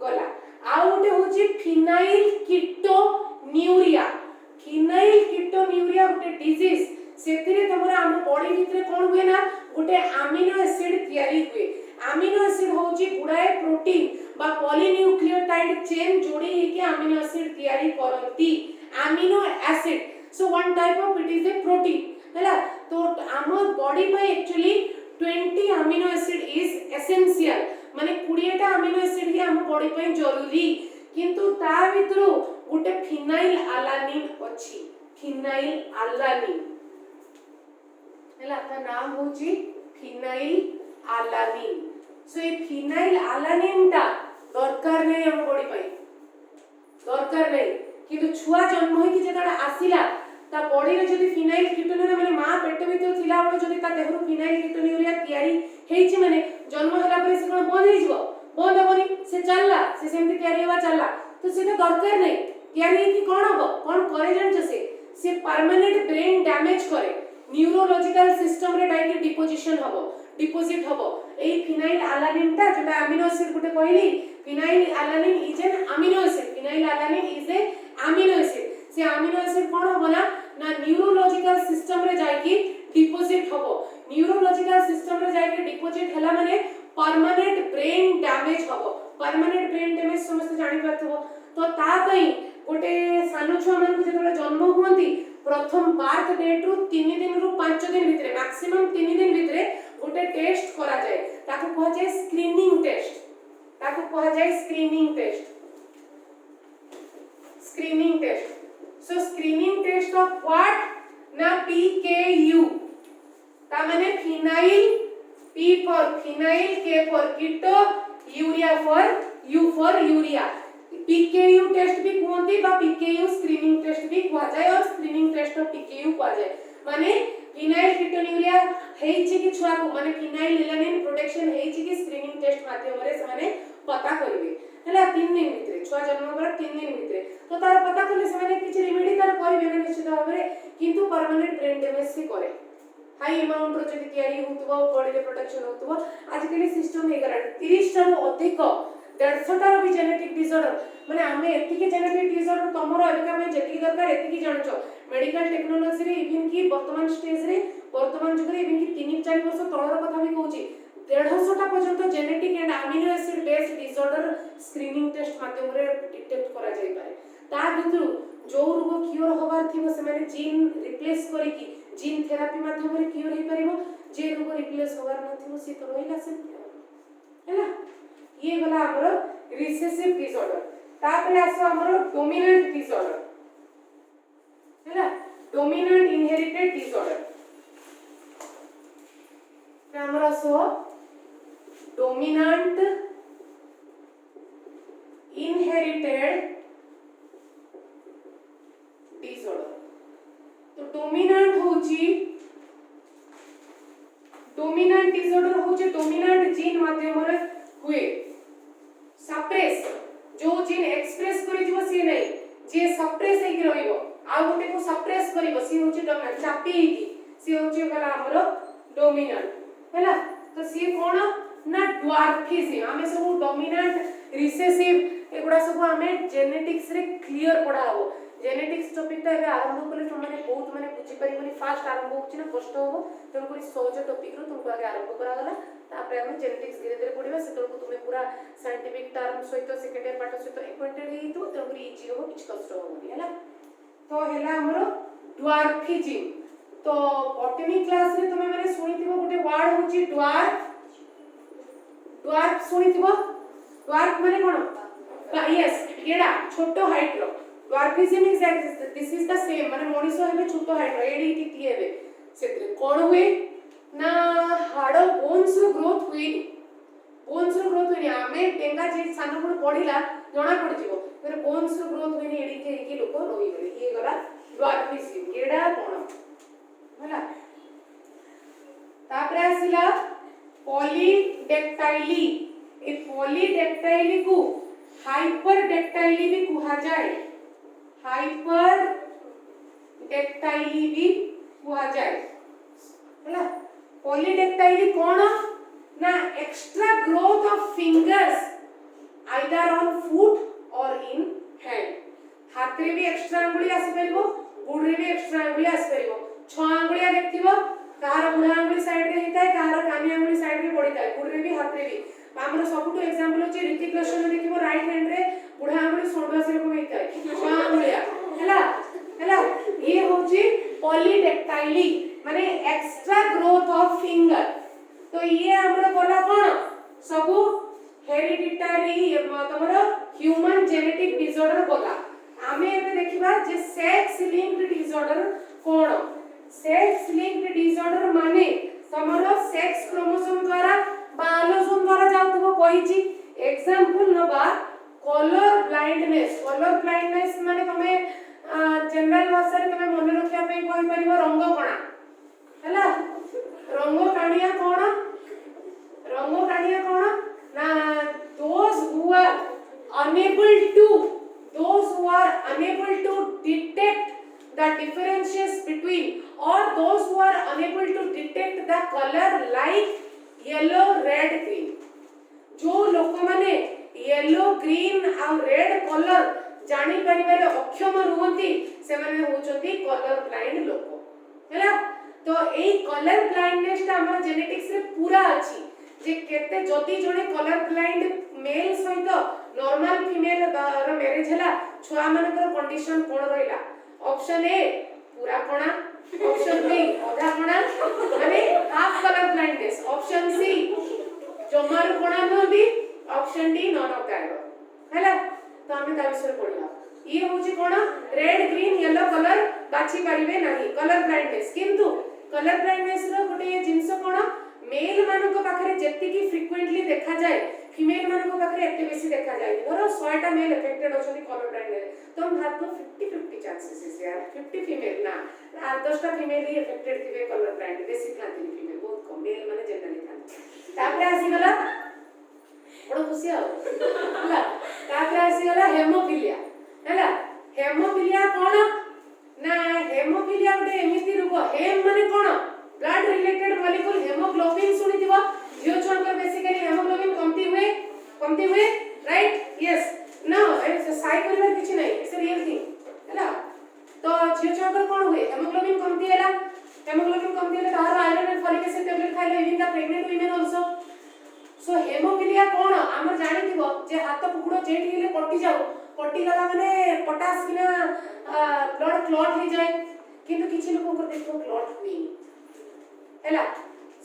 गला आ गोटे होची फिनाइल कीटोन्यूरिया गोटे डिजीज सेतिरे तमरा हम बॉडी भितरे कोन हुए ना गोटे अमीनो एसिड तयारी हुए अमीनो एसिड होची गुडाए प्रोटीन बा पॉलीन्यूक्लियोटाइड चेन जोड़ी हेके अमीनो एसिड तयारी करंती amino acid so one type of it is a protein हैला तो हम बॉडी पे actually 20 amino acid is essential माने 20 टा अमीनो एसिड ही हम बॉडी पे जरूरी किंतु ता भितरो गोटे फिनाइल अलानिन अछि हैला ता नाम होची फिनाइल अलानिन सो ए फिनाइल अलानिन ता दरकार नै हम बॉडी पे दरकार नै किंतु छुआ जन्म होई कि जेतडा आसिला ता बॉडी रे जदी फिनाइल कीटोन्यूरिया माने मां पेट भीतर थिला बळ जदी ता देहरु फिनाइल कीटोन्यूरिया तयारी हेछि माने जन्म होला परे से कोन बंद हेजिवो बंद होबनी से चलला से सेमति तयारी होवा चलला तो सेटा दरकार नै तयारी कि कोन हबो कोन करे जानछ से परमानेंट ब्रेन डैमेज करे न्यूरोलॉजिकल सिस्टम रे डाइरेक्ट डिपोजिशन हबो डिपोजिट हबो ए फिनाइल अलानिन ता जोटा अमीनो एसिड गुटे कहली phenyl alanine is an amino acid phenyl alanine is a amino acid से अमीनो एसिड कोन हबो ना न्यूरोलॉजिकल सिस्टम रे जाई डिपोजिट हबो न्यूरोलॉजिकल सिस्टम रे जाई डिपोजिट हला माने परमानेंट ब्रेन डैमेज हबो परमानेंट ब्रेन डैमेज समस्त जानि पाथबो तो ता पई गोटे सानो छुआ मन को जेतबे जन्म हुंती प्रथम बार्थ डेट रु 3 दिन रु 5 दिन भितरे मैक्सिमम 3 दिन भितरे गोटे टेस्ट करा जाय ताको कह जाय स्क्रीनिंग टेस्ट ताको कह जाय screening test so screening test of what ना पीकेयू ता माने phenyl P for phenyl, K for keto, urea for U for urea. PKU test भी कहते बा PKU स्क्रीनिंग टेस्ट भी कहा जाए और स्क्रीनिंग टेस्ट ऑफ PKU कहा जाए माने फिनाइल कीटोन्यूरिया हेछि कि छुआ को माने फिनाइल एलानिन प्रोडक्शन हेछि कि स्क्रीनिंग टेस्ट माध्यम रे माने पता करिवे हला 3 दिन भितरे छुआ जन्म पर 3 दिन भितरे तो तार पता करले से माने किछ रेमेडी तार करिवे ना निश्चित भाव रे किंतु परमानेंट ब्रेन डैमेज से करे हाई अमाउंट रो जदी तयारी होतबो बॉडी रे प्रोडक्शन होतबो आजकल सिस्टम हे गरा 30 टा अधिक 150 टा भी जेनेटिक डिसऑर्डर माने हमें एतिके जेनेटिक डिसऑर्डर तमरो एबिका में जेतिकी दरकार एतिकी जानछो मेडिकल टेक्नोलॉजी रे इवन की वर्तमान स्टेज रे वर्तमान जुग रे इवन की 3-4 वर्ष तळर कथा भी कहूची 150 टा पर्यंत genetic and amino acid based disorder screening test माध्यम रे डिटेक्ट करा जाई पारे ता भितरु जो रोग क्योर होबार थिबो से माने जीन रिप्लेस करी की जीन थेरापी माध्यम रे क्योर हे परिबो जे रोग रिप्लेस होबार नथिबो से तो रहिला से हैला ये गला हमरो रिसेसिव डिसऑर्डर तापरे आसो हमरो डोमिनेंट डिसऑर्डर हैला डोमिनेंट इनहेरिटेड डिसऑर्डर हमरो आसो डोमिनेंट इनहेरिटेड डिसऑर्डर तो डोमिनेंट डिसऑर्डर होचे डोमिनेंट जीन माध्यम रे हुए सप्रेस जो जीन एक्सप्रेस करि दिबो से नै जे सप्रेस हे कि रहइबो आ गोटे को सप्रेस करिवो सी होचे डोमिनेंट चापी कि सी होचे गला हमरो डोमिनेंट हैला तो सी कोन ना ड्वार्फिज्म हमें सब डोमिनेंट रिसेसिव एगुडा सब हमें जेनेटिक्स रे क्लियर पढ़ा हो जेनेटिक्स टॉपिक ता आरंभ कले तुम माने बहुत माने बुझी परिबनी फास्ट आरंभ होछि ना कष्ट होबो तन कोइ सहज टॉपिक रो तुमको आगे आरंभ करा गला तापरे हम जेनेटिक्स धीरे धीरे पढिबा से तनको तुमे पूरा साइंटिफिक टर्म सहित सेकेंड इयर पाठ सहित एक्वाइंटेड हेइ तो तन कोइ इजी हो किछ कष्ट होबनी हैला तो हैला हमरो ड्वार्फिज्म तो बॉटनी क्लास रे तुमे माने सुनिथिबो गोटे वर्ड होछि ड्वार्फ सुनिथिबो ड्वार्फ माने कोन यस केडा छोटो हाइट रो dwarfism is this is the same माने मनिसो हेबे छोटो हाइट रो एडी टीटी हेबे सेते कोन हुए ना हाडो बोन्स रो ग्रोथ हुई आमे टेंगा जे सानो को पढिला जणा पड़ जिवो फिर बोन्स रो ग्रोथ हुई एडी के की लोक रही गले ये गला dwarfism केडा कोन होला तापरे आसिला पॉलीडेक्टाइली ए पॉलीडेक्टाइली को हाइपरडेक्टाइली भी कहा जाए हाइपर डेक्टाइली भी कहा जाए हैला पॉलीडेक्टाइली कोन ना extra growth of fingers either on foot और इन हैंड हाथ रे भी एक्स्ट्रा अंगुली आसी परिबो गुड रे भी एक्स्ट्रा अंगुली आसी परिबो छ अंगुलिया देखथिबो कार बुढ़ा अंगुली साइड रे हिताय कार कानी अंगुली साइड रे पड़िताय गुड रे भी हाथ रे भी हमर सबटू एग्जांपल होची ऋतिक रोशन रे देखिबो राइट हैंड रे बुढ़ा अंगुली सोंडा से को हिताय छ अंगुलिया हैला ये होची पॉलीडेक्टाइली माने एक्स्ट्रा ग्रोथ ऑफ फिंगर तो ये हमर बोला कोन सब हेरिडिटरी तमरो ह्यूमन जेनेटिक डिसऑर्डर बोला आमे एबे देखिबा जे सेक्स लिंक्ड डिसऑर्डर कोन सेक्स लिंक्ड डिसऑर्डर माने तमरो सेक्स क्रोमोसोम द्वारा बा एलोसोम द्वारा जाउतबो कहिची एग्जांपल नबा कलर ब्लाइंडनेस माने तमे जनरल भाषा रे तमे मन रखिया पे कोइ परिबो रंग कणा हैला रंग काणिया कोन ना those who are unable to detect the differences between or those who are unable to detect the color like yellow red green जो लोक माने येलो ग्रीन आ रेड कलर जानी परिबारे अक्षम रुहंती से माने होचंती कलर ब्लाइंड लोक हैला तो एई कलर ब्लाइंडनेस ता हमर जेनेटिक्स रे पूरा अछि जे केते जदी जणे कलर ब्लाइंड मेल सहित नॉर्मल फीमेल रो मैरिज हला छुआ मानकर कंडीशन कोन रहिला ऑप्शन ए पूरा कोणा ऑप्शन बी आधा कोणा माने half colour blindness option C जमार कोणा नदी option D none of that हैला तो हमें ता विषय पढिला ये होची कोन रेड ग्रीन येलो कलर बाछि परिबे नाही कलर ब्लाइंडनेस किंतु कलर ब्लाइंडनेस रो गोटे जिंस कोन मेल मानक पाखरे जेति की फ्रीक्वेंटली देखा जाए फीमेल मानक पाखरे एते बेसी देखा जाए धरो 100 टा मेल अफेक्टेड होछनी कलर ब्लाइंडनेस तो हम भाबो 50-50 चांसेस इज यार 50 फीमेल ना 10 टा फीमेल ही अफेक्टेड थिबे कलर ब्लाइंड बेसी थांती फीमेल बहुत कम मेल माने जनरली थांती तापरे आसी गला बड़ खुशी आ होला तापरे आसी गला हेमोफिलिया हैला हेमोफिलिया कोन ना हेमोफिलिया गोटे एमिति रोग हेम माने कोन ब्लड रिलेटेड मॉलिक्यूल हेमोग्लोबिन सुनिथिबो जियो छुआंकर बेसिकली हेमोग्लोबिन कमती हुए राइट यस नो साइ करबा किछि नै इट्स रियल थिंग हैला तो जियो छुआंकर कोन हुए हेमोग्लोबिन कमती हैला तार iron and folic acid tablet खाइले even the pregnant women also so hemophilia कोन हमर जानिथिबो जे हाथ पुकुड़ो जेठी हेले कटि गला माने पोटास किना ब्लड क्लॉट हो जाए किंतु किछि लोक को देखो क्लॉट हुई हैला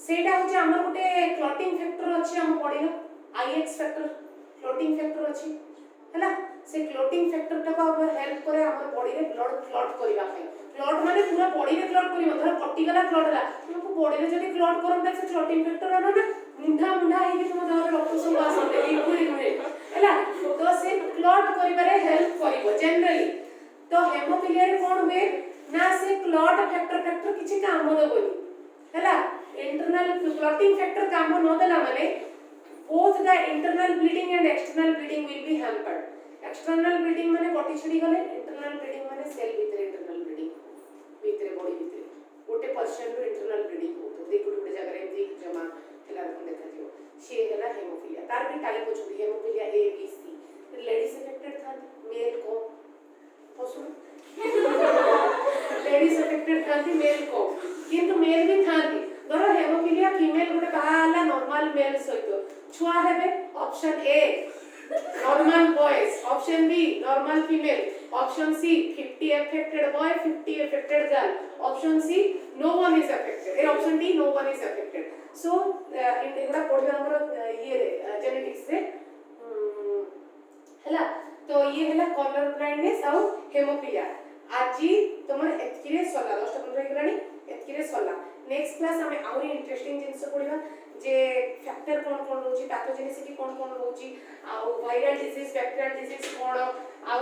सेटा होचे हमर गोटे क्लॉटिंग फैक्टर अछि हम बॉडी रो आईएक्स फैक्टर क्लॉटिंग फैक्टर अछि हैला से क्लॉटिंग फैक्टर टा को हेल्प करे हमर बॉडी रे ब्लड क्लॉट करबा पे क्लॉट माने पूरा बॉडी रे क्लॉट करिवो धर कटि गला क्लॉट हला तुमको बॉडी रे जदी क्लॉट करम से क्लॉटिंग फैक्टर आनो ना मुंडा हे कि तुम धर रक्त सब आसते लिक्विड हुए हैला तो से क्लॉट करिबारे हेल्प करिवो जनरली तो हेमोफिलिया रे कोन हुए ना से क्लॉट फैक्टर किछि काम देबोनी हैला इंटरनल क्लॉटिंग फैक्टर काम न देला माने both the internal bleeding and external bleeding will be hampered external bleeding माने कटि छडी गले internal bleeding माने सेल भीतर इंटरनल bleeding भीतर बॉडी भीतर गोटे पर्सन रो इंटरनल bleeding हो तो देखो गोटे जगह रे एमती जमा हैला देखा दियो से हैला हेमोफिलिया तार भी टाइप हो छडी haemophilia A B C ladies affected था मेल को पसुन लेडीज अफेक्टेड था मेल को किंतु मेल भी था धरो हेमोफिलिया फीमेल गोटे बाला नॉर्मल मेल सहित छुआ हेबे option A normal boys option B normal female option C 50 affected boy 50 affected girl option C no one is affected a option D no one is affected so एगुडा पढिबा हमर ये genetics रे हैला तो ये हैला कलर ब्लाइंडनेस और हेमोफिलिया आजी तुमर एतकिरे सला 10 टा 15 गराणी एतकिरे सला नेक्स्ट क्लास हमें आउरी इंटरेस्टिंग जिंस पढिबा जे फैक्टर कोन होची पैथोजेनिसिटी कोन होची आ वायरल डिजीज बैक्टीरियल डिजीज कोन आ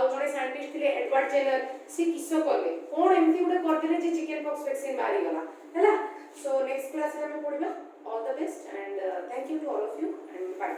जोने साइंटिस्ट थिले एडवर्ड जेनर से किसो करले कोन एमती गुडे करदिले जे चिकन पॉक्स वैक्सीन बारी गला हैला सो नेक्स्ट क्लास में हमें पढिबा all the best and thank you to all of you and bye